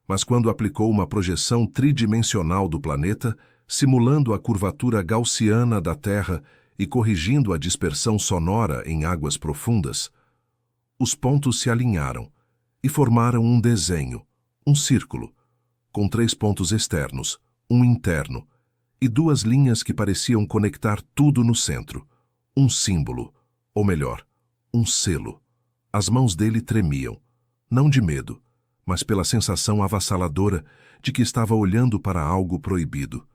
Mas quando aplicou uma projeção tridimensional do planeta, simulando a curvatura gaussiana da Terra e corrigindo a dispersão sonora em águas profundas, os pontos se alinharam e formaram um desenho, um círculo, com 3 pontos externos, um interno, e 2 linhas que pareciam conectar tudo no centro, um símbolo, ou melhor, um selo. As mãos dele tremiam, não de medo, mas pela sensação avassaladora de que estava olhando para algo proibido.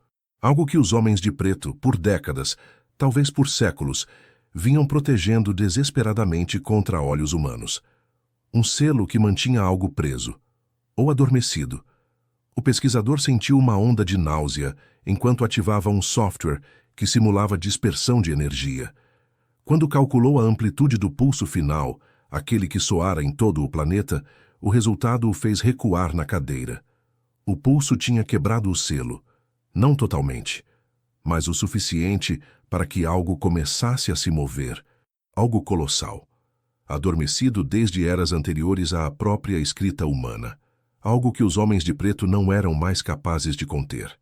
Algo que os homens de preto, por décadas, talvez por séculos, vinham protegendo desesperadamente contra olhos humanos. Um selo que mantinha algo preso, ou adormecido. O pesquisador sentiu uma onda de náusea enquanto ativava um software que simulava dispersão de energia. Quando calculou a amplitude do pulso final, aquele que soara em todo o planeta, o resultado o fez recuar na cadeira. O pulso tinha quebrado o selo, não totalmente, mas o suficiente para que algo começasse a se mover, algo colossal, adormecido desde eras anteriores à própria escrita humana, algo que os homens de preto não eram mais capazes de conter.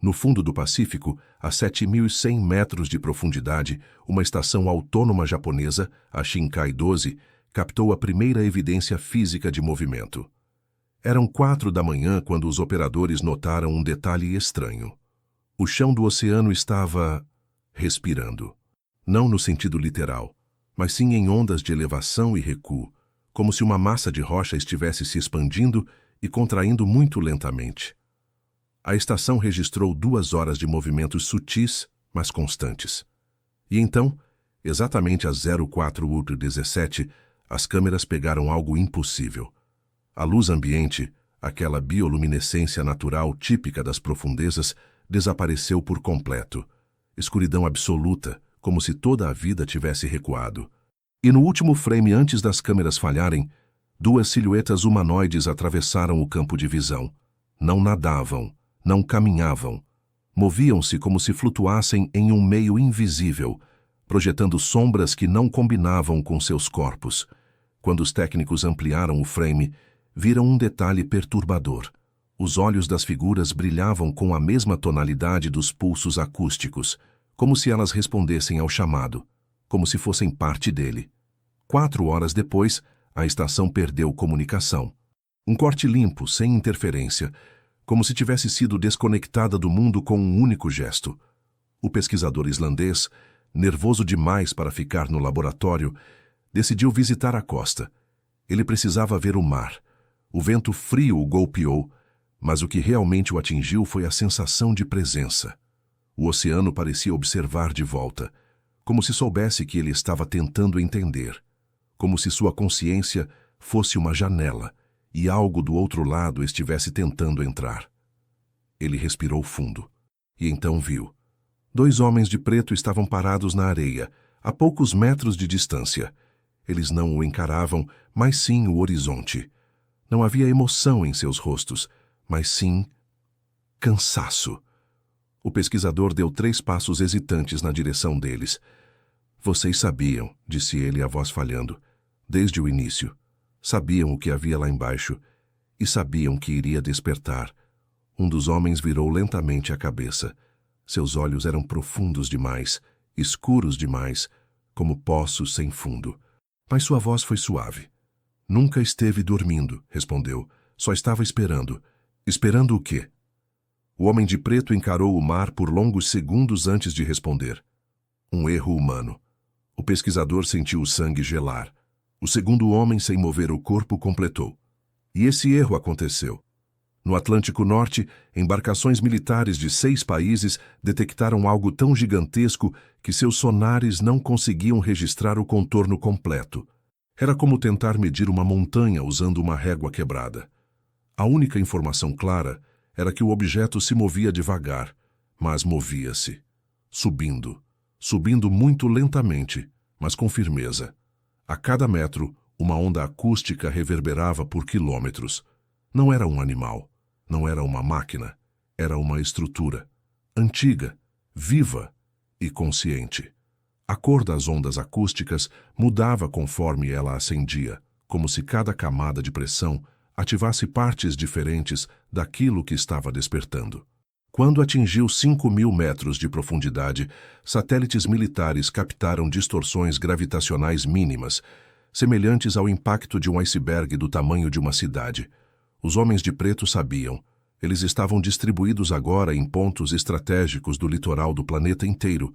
No fundo do Pacífico, a 7.100 metros de profundidade, uma estação autônoma japonesa, a Shinkai 12, captou a primeira evidência física de movimento. Eram 4 da manhã quando os operadores notaram um detalhe estranho. O chão do oceano estava respirando. Não no sentido literal, mas sim em ondas de elevação e recuo, como se uma massa de rocha estivesse se expandindo e contraindo muito lentamente. A estação registrou 2 horas de movimentos sutis, mas constantes. E então, exatamente às 04h17, as câmeras pegaram algo impossível. A luz ambiente, aquela bioluminescência natural típica das profundezas, desapareceu por completo. Escuridão absoluta, como se toda a vida tivesse recuado. E no último frame antes das câmeras falharem, 2 silhuetas humanoides atravessaram o campo de visão. Não nadavam, não caminhavam. Moviam-se como se flutuassem em um meio invisível, projetando sombras que não combinavam com seus corpos. Quando os técnicos ampliaram o frame, viram um detalhe perturbador. Os olhos das figuras brilhavam com a mesma tonalidade dos pulsos acústicos, como se elas respondessem ao chamado, como se fossem parte dele. 4 horas depois, a estação perdeu comunicação. Um corte limpo, sem interferência, como se tivesse sido desconectada do mundo com um único gesto. O pesquisador islandês, nervoso demais para ficar no laboratório, decidiu visitar a costa. Ele precisava ver o mar. O vento frio o golpeou, mas o que realmente o atingiu foi a sensação de presença. O oceano parecia observar de volta, como se soubesse que ele estava tentando entender, como se sua consciência fosse uma janela e algo do outro lado estivesse tentando entrar. Ele respirou fundo, e então viu. 2 homens de preto estavam parados na areia, a poucos metros de distância. Eles não o encaravam, mas sim o horizonte. Não havia emoção em seus rostos, mas sim cansaço. O pesquisador deu 3 passos hesitantes na direção deles. Vocês sabiam, disse ele, a voz falhando, desde o início. Sabiam o que havia lá embaixo e sabiam que iria despertar. Um dos homens virou lentamente a cabeça. Seus olhos eram profundos demais, escuros demais, como poços sem fundo. Mas sua voz foi suave. Nunca esteve dormindo, respondeu. Só estava esperando. Esperando o quê? O homem de preto encarou o mar por longos segundos antes de responder. Um erro humano. O pesquisador sentiu o sangue gelar. O segundo homem, sem mover o corpo, completou. E esse erro aconteceu. No Atlântico Norte, embarcações militares de 6 países detectaram algo tão gigantesco que seus sonares não conseguiam registrar o contorno completo. Era como tentar medir uma montanha usando uma régua quebrada. A única informação clara era que o objeto se movia devagar, mas movia-se. Subindo muito lentamente, mas com firmeza. A cada metro, uma onda acústica reverberava por quilômetros. Não era um animal, não era uma máquina, era uma estrutura. Antiga, viva e consciente. A cor das ondas acústicas mudava conforme ela ascendia, como se cada camada de pressão ativasse partes diferentes daquilo que estava despertando. Quando atingiu 5.000 metros de profundidade, satélites militares captaram distorções gravitacionais mínimas, semelhantes ao impacto de um iceberg do tamanho de uma cidade. Os homens de preto sabiam. Eles estavam distribuídos agora em pontos estratégicos do litoral do planeta inteiro,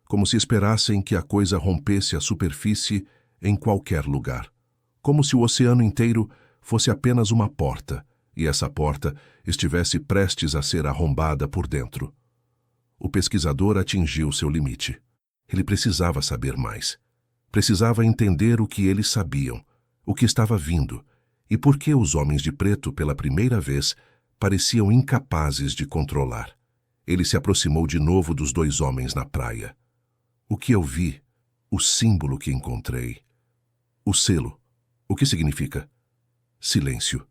como se esperassem que a coisa rompesse a superfície em qualquer lugar. Como se o oceano inteiro fosse apenas uma porta, e essa porta estivesse prestes a ser arrombada por dentro. O pesquisador atingiu seu limite. Ele precisava saber mais. Precisava entender o que eles sabiam, o que estava vindo, e por que os homens de preto, pela primeira vez, pareciam incapazes de controlar. Ele se aproximou de novo dos 2 homens na praia. O que eu vi, o símbolo que encontrei. O selo. O que significa? Silêncio.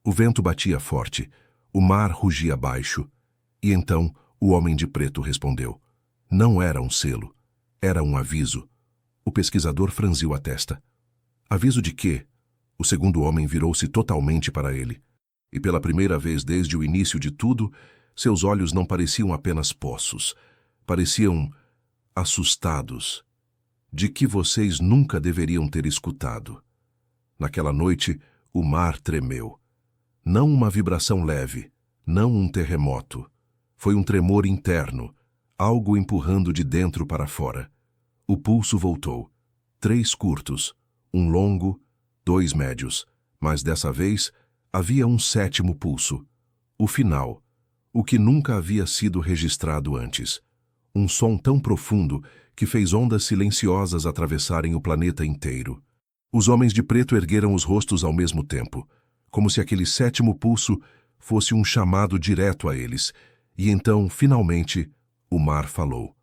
O vento batia forte, o mar rugia baixo, e então o homem de preto respondeu. Não era um selo, era um aviso. O pesquisador franziu a testa. Aviso de quê? O segundo homem virou-se totalmente para ele. E pela primeira vez desde o início de tudo, seus olhos não pareciam apenas poços. Pareciam assustados. De que vocês nunca deveriam ter escutado. Naquela noite, o mar tremeu. Não uma vibração leve, não um terremoto. Foi um tremor interno, algo empurrando de dentro para fora. O pulso voltou. 3 curtos, um longo, 2 médios, mas dessa vez havia um 7º pulso. O final, o que nunca havia sido registrado antes. Um som tão profundo que fez ondas silenciosas atravessarem o planeta inteiro. Os homens de preto ergueram os rostos ao mesmo tempo, como se aquele 7º pulso fosse um chamado direto a eles, e então, finalmente, o mar falou.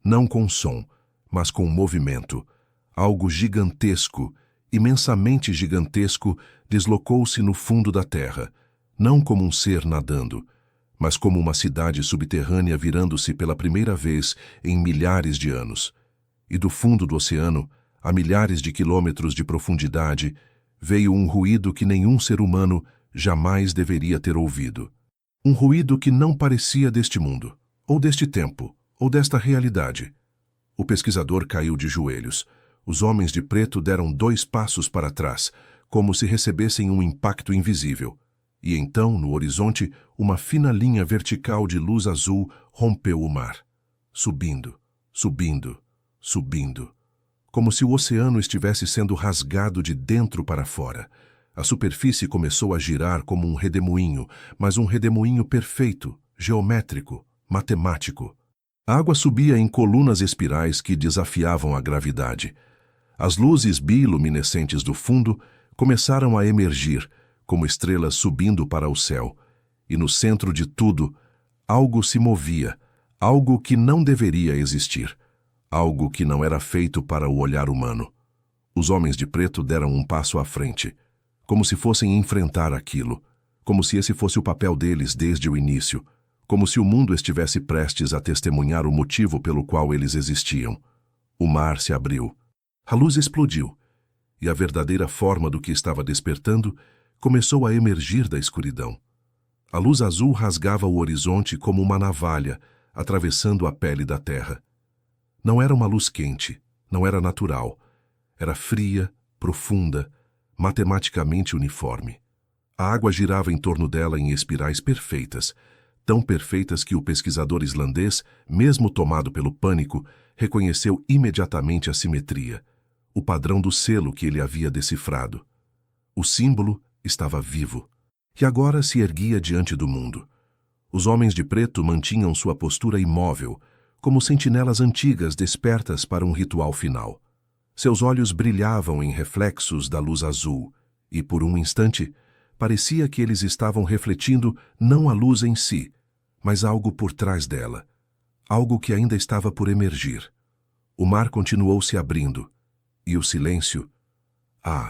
Não com som, mas com movimento. Algo gigantesco, imensamente gigantesco, deslocou-se no fundo da terra, não como um ser nadando, mas como uma cidade subterrânea virando-se pela primeira vez em milhares de anos. E do fundo do oceano, a milhares de quilômetros de profundidade, veio um ruído que nenhum ser humano jamais deveria ter ouvido. Um ruído que não parecia deste mundo, ou deste tempo, ou desta realidade. O pesquisador caiu de joelhos. Os homens de preto deram 2 passos para trás, como se recebessem um impacto invisível. E então, no horizonte, uma fina linha vertical de luz azul rompeu o mar. Subindo, subindo, subindo. Como se o oceano estivesse sendo rasgado de dentro para fora. A superfície começou a girar como um redemoinho, mas um redemoinho perfeito, geométrico, matemático. A água subia em colunas espirais que desafiavam a gravidade. As luzes biluminescentes do fundo começaram a emergir, como estrelas subindo para o céu. E no centro de tudo, algo se movia, algo que não deveria existir. Algo que não era feito para o olhar humano. Os homens de preto deram um passo à frente, como se fossem enfrentar aquilo, como se esse fosse o papel deles desde o início, como se o mundo estivesse prestes a testemunhar o motivo pelo qual eles existiam. O mar se abriu. A luz explodiu, e a verdadeira forma do que estava despertando começou a emergir da escuridão. A luz azul rasgava o horizonte como uma navalha, atravessando a pele da terra. Não era uma luz quente, não era natural. Era fria, profunda, matematicamente uniforme. A água girava em torno dela em espirais perfeitas, tão perfeitas que o pesquisador islandês, mesmo tomado pelo pânico, reconheceu imediatamente a simetria, o padrão do selo que ele havia decifrado. O símbolo estava vivo, e agora se erguia diante do mundo. Os homens de preto mantinham sua postura imóvel, como sentinelas antigas despertas para um ritual final. Seus olhos brilhavam em reflexos da luz azul, e por um instante, parecia que eles estavam refletindo não a luz em si, mas algo por trás dela, algo que ainda estava por emergir. O mar continuou se abrindo, e o silêncio...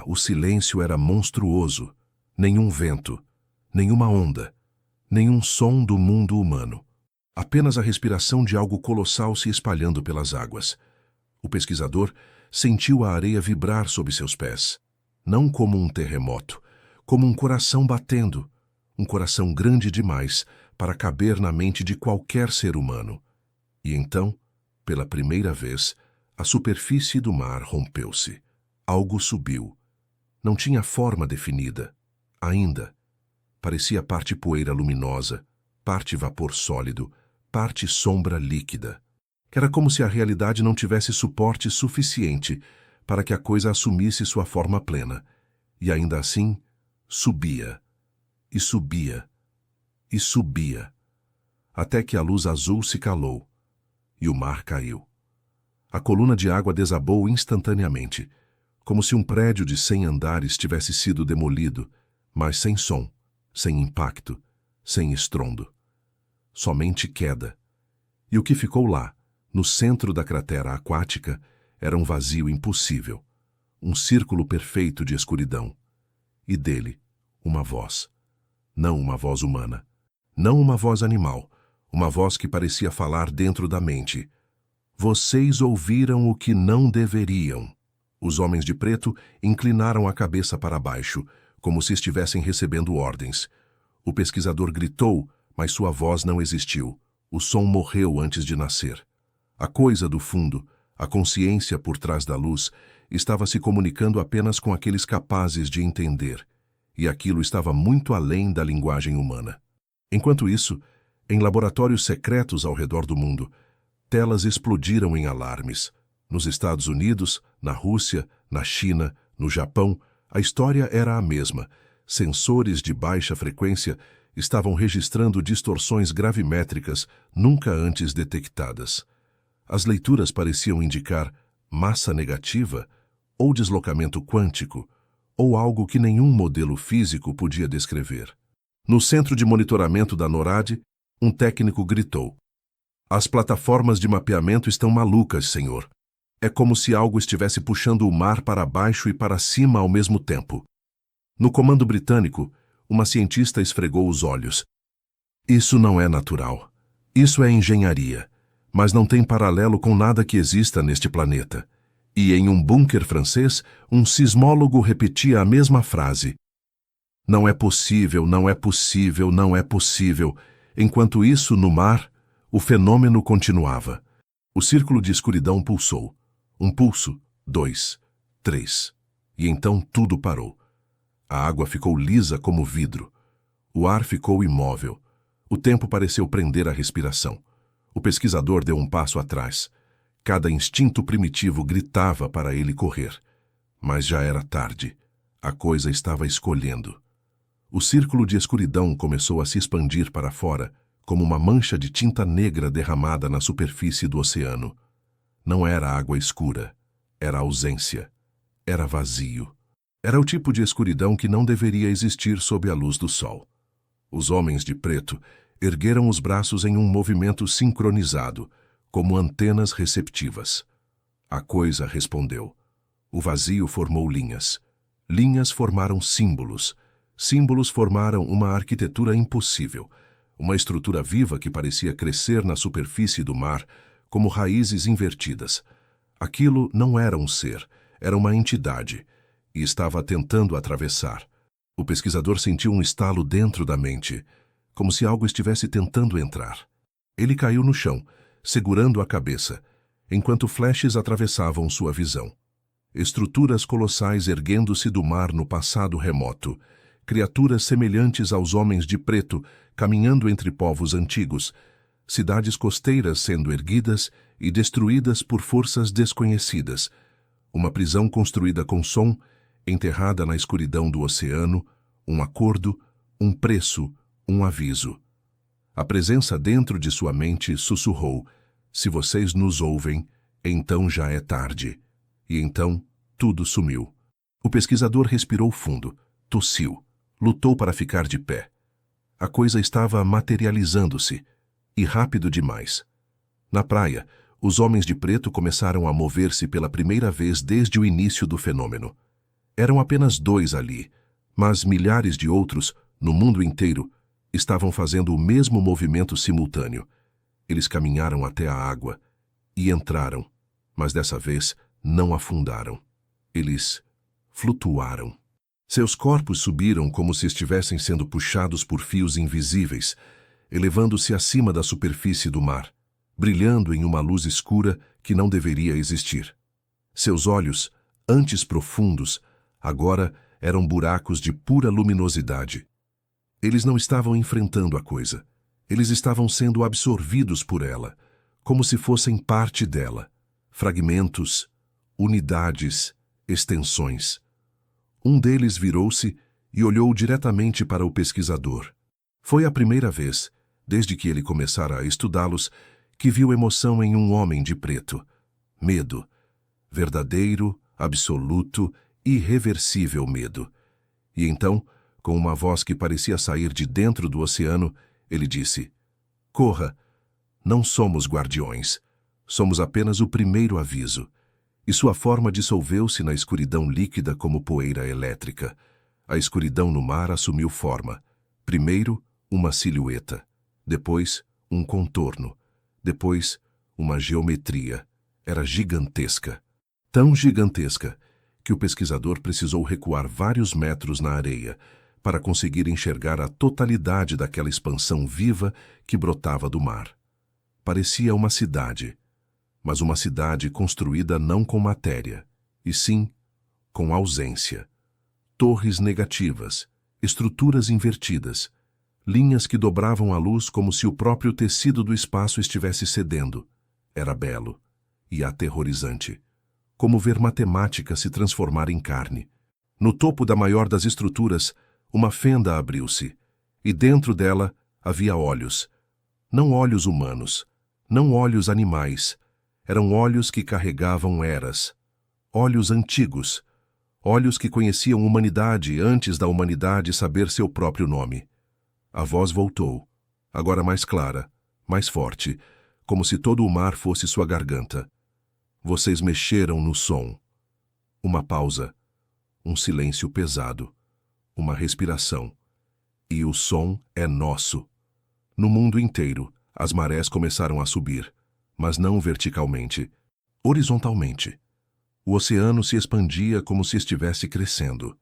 o silêncio era monstruoso. Nenhum vento, nenhuma onda, nenhum som do mundo humano. Apenas a respiração de algo colossal se espalhando pelas águas. O pesquisador sentiu a areia vibrar sob seus pés, não como um terremoto, como um coração batendo, um coração grande demais para caber na mente de qualquer ser humano. E então, pela primeira vez, a superfície do mar rompeu-se. Algo subiu. Não tinha forma definida. Ainda. Parecia parte poeira luminosa, parte vapor sólido, parte sombra líquida. Era como se a realidade não tivesse suporte suficiente para que a coisa assumisse sua forma plena. E ainda assim, subia. E subia. E subia. Até que a luz azul se calou. E o mar caiu. A coluna de água desabou instantaneamente, como se um prédio de 100 andares tivesse sido demolido, mas sem som, sem impacto, sem estrondo. Somente queda. E o que ficou lá, no centro da cratera aquática, era um vazio impossível, um círculo perfeito de escuridão. E dele, uma voz. Não uma voz humana, não uma voz animal, uma voz que parecia falar dentro da mente. Vocês ouviram o que não deveriam. Os homens de preto inclinaram a cabeça para baixo, como se estivessem recebendo ordens. O pesquisador gritou, mas sua voz não existiu. O som morreu antes de nascer. A coisa do fundo, a consciência por trás da luz, estava se comunicando apenas com aqueles capazes de entender, e aquilo estava muito além da linguagem humana. Enquanto isso, em laboratórios secretos ao redor do mundo, telas explodiram em alarmes. Nos Estados Unidos, na Rússia, na China, no Japão, a história era a mesma. Sensores de baixa frequência estavam registrando distorções gravimétricas nunca antes detectadas. As leituras pareciam indicar massa negativa, ou deslocamento quântico, ou algo que nenhum modelo físico podia descrever. No centro de monitoramento da NORAD, um técnico gritou: "As plataformas de mapeamento estão malucas, senhor. É como se algo estivesse puxando o mar para baixo e para cima ao mesmo tempo." No comando britânico, uma cientista esfregou os olhos. "Isso não é natural. Isso é engenharia. Mas não tem paralelo com nada que exista neste planeta." E em um bunker francês, um sismólogo repetia a mesma frase: "Não é possível, não é possível, não é possível." Enquanto isso, no mar, o fenômeno continuava. O círculo de escuridão pulsou. Um pulso, 2, 3. E então tudo parou. A água ficou lisa como vidro. O ar ficou imóvel. O tempo pareceu prender a respiração. O pesquisador deu um passo atrás. Cada instinto primitivo gritava para ele correr. Mas já era tarde. A coisa estava escolhendo. O círculo de escuridão começou a se expandir para fora, como uma mancha de tinta negra derramada na superfície do oceano. Não era água escura. Era ausência. Era vazio. Era o tipo de escuridão que não deveria existir sob a luz do sol. Os homens de preto ergueram os braços em um movimento sincronizado, como antenas receptivas. A coisa respondeu. O vazio formou linhas. Linhas formaram símbolos. Símbolos formaram uma arquitetura impossível, uma estrutura viva que parecia crescer na superfície do mar, como raízes invertidas. Aquilo não era um ser, era uma entidade, e estava tentando atravessar. O pesquisador sentiu um estalo dentro da mente, como se algo estivesse tentando entrar. Ele caiu no chão, segurando a cabeça, enquanto flashes atravessavam sua visão. estruturas colossais erguendo-se do mar no passado remoto, criaturas semelhantes aos homens de preto caminhando entre povos antigos, cidades costeiras sendo erguidas e destruídas por forças desconhecidas, uma prisão construída com som, enterrada na escuridão do oceano, um acordo, um preço, um aviso. A presença dentro de sua mente sussurrou: se vocês nos ouvem, então já é tarde. E então tudo sumiu. O pesquisador respirou fundo, tossiu, lutou para ficar de pé. A coisa estava materializando-se, e rápido demais. Na praia, os homens de preto começaram a mover-se pela primeira vez desde o início do fenômeno. Eram apenas 2 ali, mas milhares de outros, no mundo inteiro, estavam fazendo o mesmo movimento simultâneo. Eles caminharam até a água e entraram, mas dessa vez não afundaram. Eles flutuaram. Seus corpos subiram como se estivessem sendo puxados por fios invisíveis, elevando-se acima da superfície do mar, brilhando em uma luz escura que não deveria existir. Seus olhos, antes profundos, agora eram buracos de pura luminosidade. Eles não estavam enfrentando a coisa. Eles estavam sendo absorvidos por ela, como se fossem parte dela. Fragmentos, unidades, extensões. Um deles virou-se e olhou diretamente para o pesquisador. Foi a primeira vez, desde que ele começara a estudá-los, que viu emoção em um homem de preto. Medo. Verdadeiro, absoluto, irreversível medo. E então, com uma voz que parecia sair de dentro do oceano, ele disse: corra, não somos guardiões. Somos apenas o primeiro aviso. E sua forma dissolveu-se na escuridão líquida como poeira elétrica. A escuridão no mar assumiu forma. Primeiro, uma silhueta. Depois, um contorno. Depois, uma geometria. Era gigantesca. Tão gigantesca que o pesquisador precisou recuar vários metros na areia para conseguir enxergar a totalidade daquela expansão viva que brotava do mar. Parecia uma cidade, mas uma cidade construída não com matéria, e sim com ausência. Torres negativas, estruturas invertidas, linhas que dobravam a luz como se o próprio tecido do espaço estivesse cedendo. Era belo e aterrorizante, como ver matemática se transformar em carne. No topo da maior das estruturas, uma fenda abriu-se, e dentro dela havia olhos. Não olhos humanos, não olhos animais. Eram olhos que carregavam eras. Olhos antigos. Olhos que conheciam humanidade antes da humanidade saber seu próprio nome. A voz voltou, agora mais clara, mais forte, como se todo o mar fosse sua garganta. Vocês mexeram no som. Uma pausa, um silêncio pesado, uma respiração. E o som é nosso. No mundo inteiro, as marés começaram a subir, mas não verticalmente, horizontalmente. O oceano se expandia como se estivesse crescendo.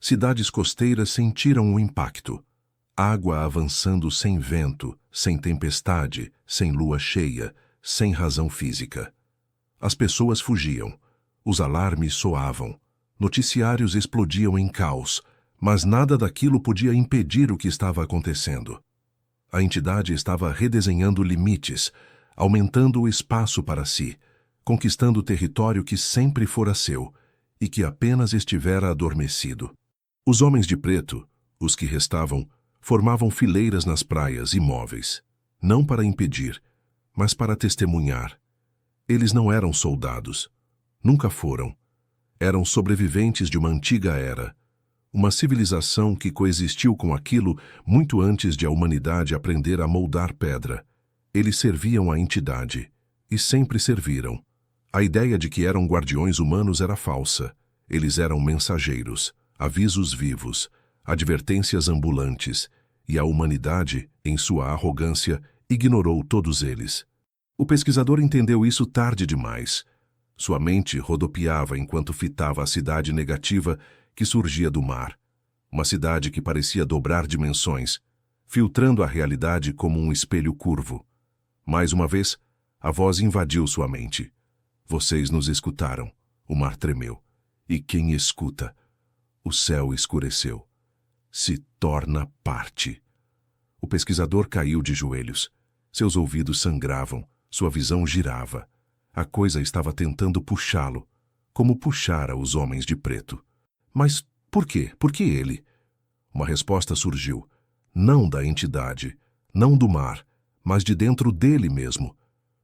Cidades costeiras sentiram o impacto. Água avançando sem vento, sem tempestade, sem lua cheia, sem razão física. As pessoas fugiam. Os alarmes soavam. Noticiários explodiam em caos, mas nada daquilo podia impedir o que estava acontecendo. A entidade estava redesenhando limites, aumentando o espaço para si, conquistando o território que sempre fora seu e que apenas estivera adormecido. Os homens de preto, os que restavam, formavam fileiras nas praias imóveis, não para impedir, mas para testemunhar. Eles não eram soldados, nunca foram. Eram sobreviventes de uma antiga era, uma civilização que coexistiu com aquilo muito antes de a humanidade aprender a moldar pedra. Eles serviam à entidade, e sempre serviram. A ideia de que eram guardiões humanos era falsa. Eles eram mensageiros, avisos vivos, advertências ambulantes, e a humanidade, em sua arrogância, ignorou todos eles. O pesquisador entendeu isso tarde demais. Sua mente rodopiava enquanto fitava a cidade negativa que surgia do mar. Uma cidade que parecia dobrar dimensões, filtrando a realidade como um espelho curvo. Mais uma vez, a voz invadiu sua mente. Vocês nos escutaram. O mar tremeu. E quem escuta? O céu escureceu. Se torna parte. O pesquisador caiu de joelhos. Seus ouvidos sangravam, sua visão girava. A coisa estava tentando puxá-lo, como puxara os homens de preto. Mas por quê? Por que ele? Uma resposta surgiu. Não da entidade, não do mar, mas de dentro dele mesmo.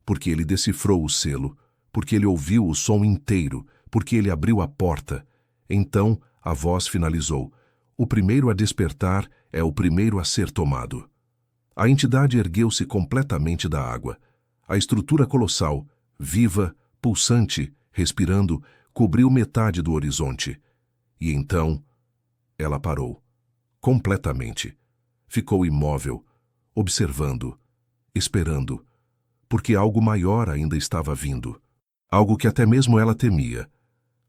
Porque ele decifrou o selo, porque ele ouviu o som inteiro, porque ele abriu a porta. Então a voz finalizou. O primeiro a despertar é o primeiro a ser tomado. A entidade ergueu-se completamente da água. A estrutura colossal, viva, pulsante, respirando, cobriu metade do horizonte. E então, ela parou. Completamente. Ficou imóvel, observando, esperando, porque algo maior ainda estava vindo. Algo que até mesmo ela temia.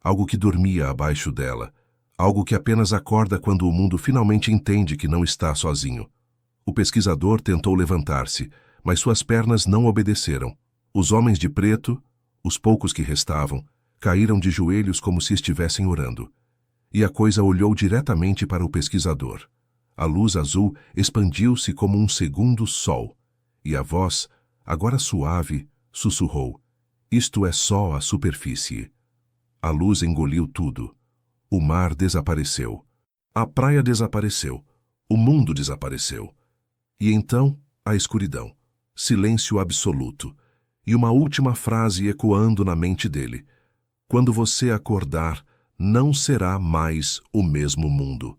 Algo que dormia abaixo dela. Algo que apenas acorda quando o mundo finalmente entende que não está sozinho. O pesquisador tentou levantar-se, mas suas pernas não obedeceram. Os homens de preto, os poucos que restavam, caíram de joelhos como se estivessem orando. E a coisa olhou diretamente para o pesquisador. A luz azul expandiu-se como um segundo sol. E a voz, agora suave, sussurrou: "Isto é só a superfície." A luz engoliu tudo. O mar desapareceu. A praia desapareceu. O mundo desapareceu. E então, a escuridão. Silêncio absoluto. E uma última frase ecoando na mente dele: "Quando você acordar, não será mais o mesmo mundo."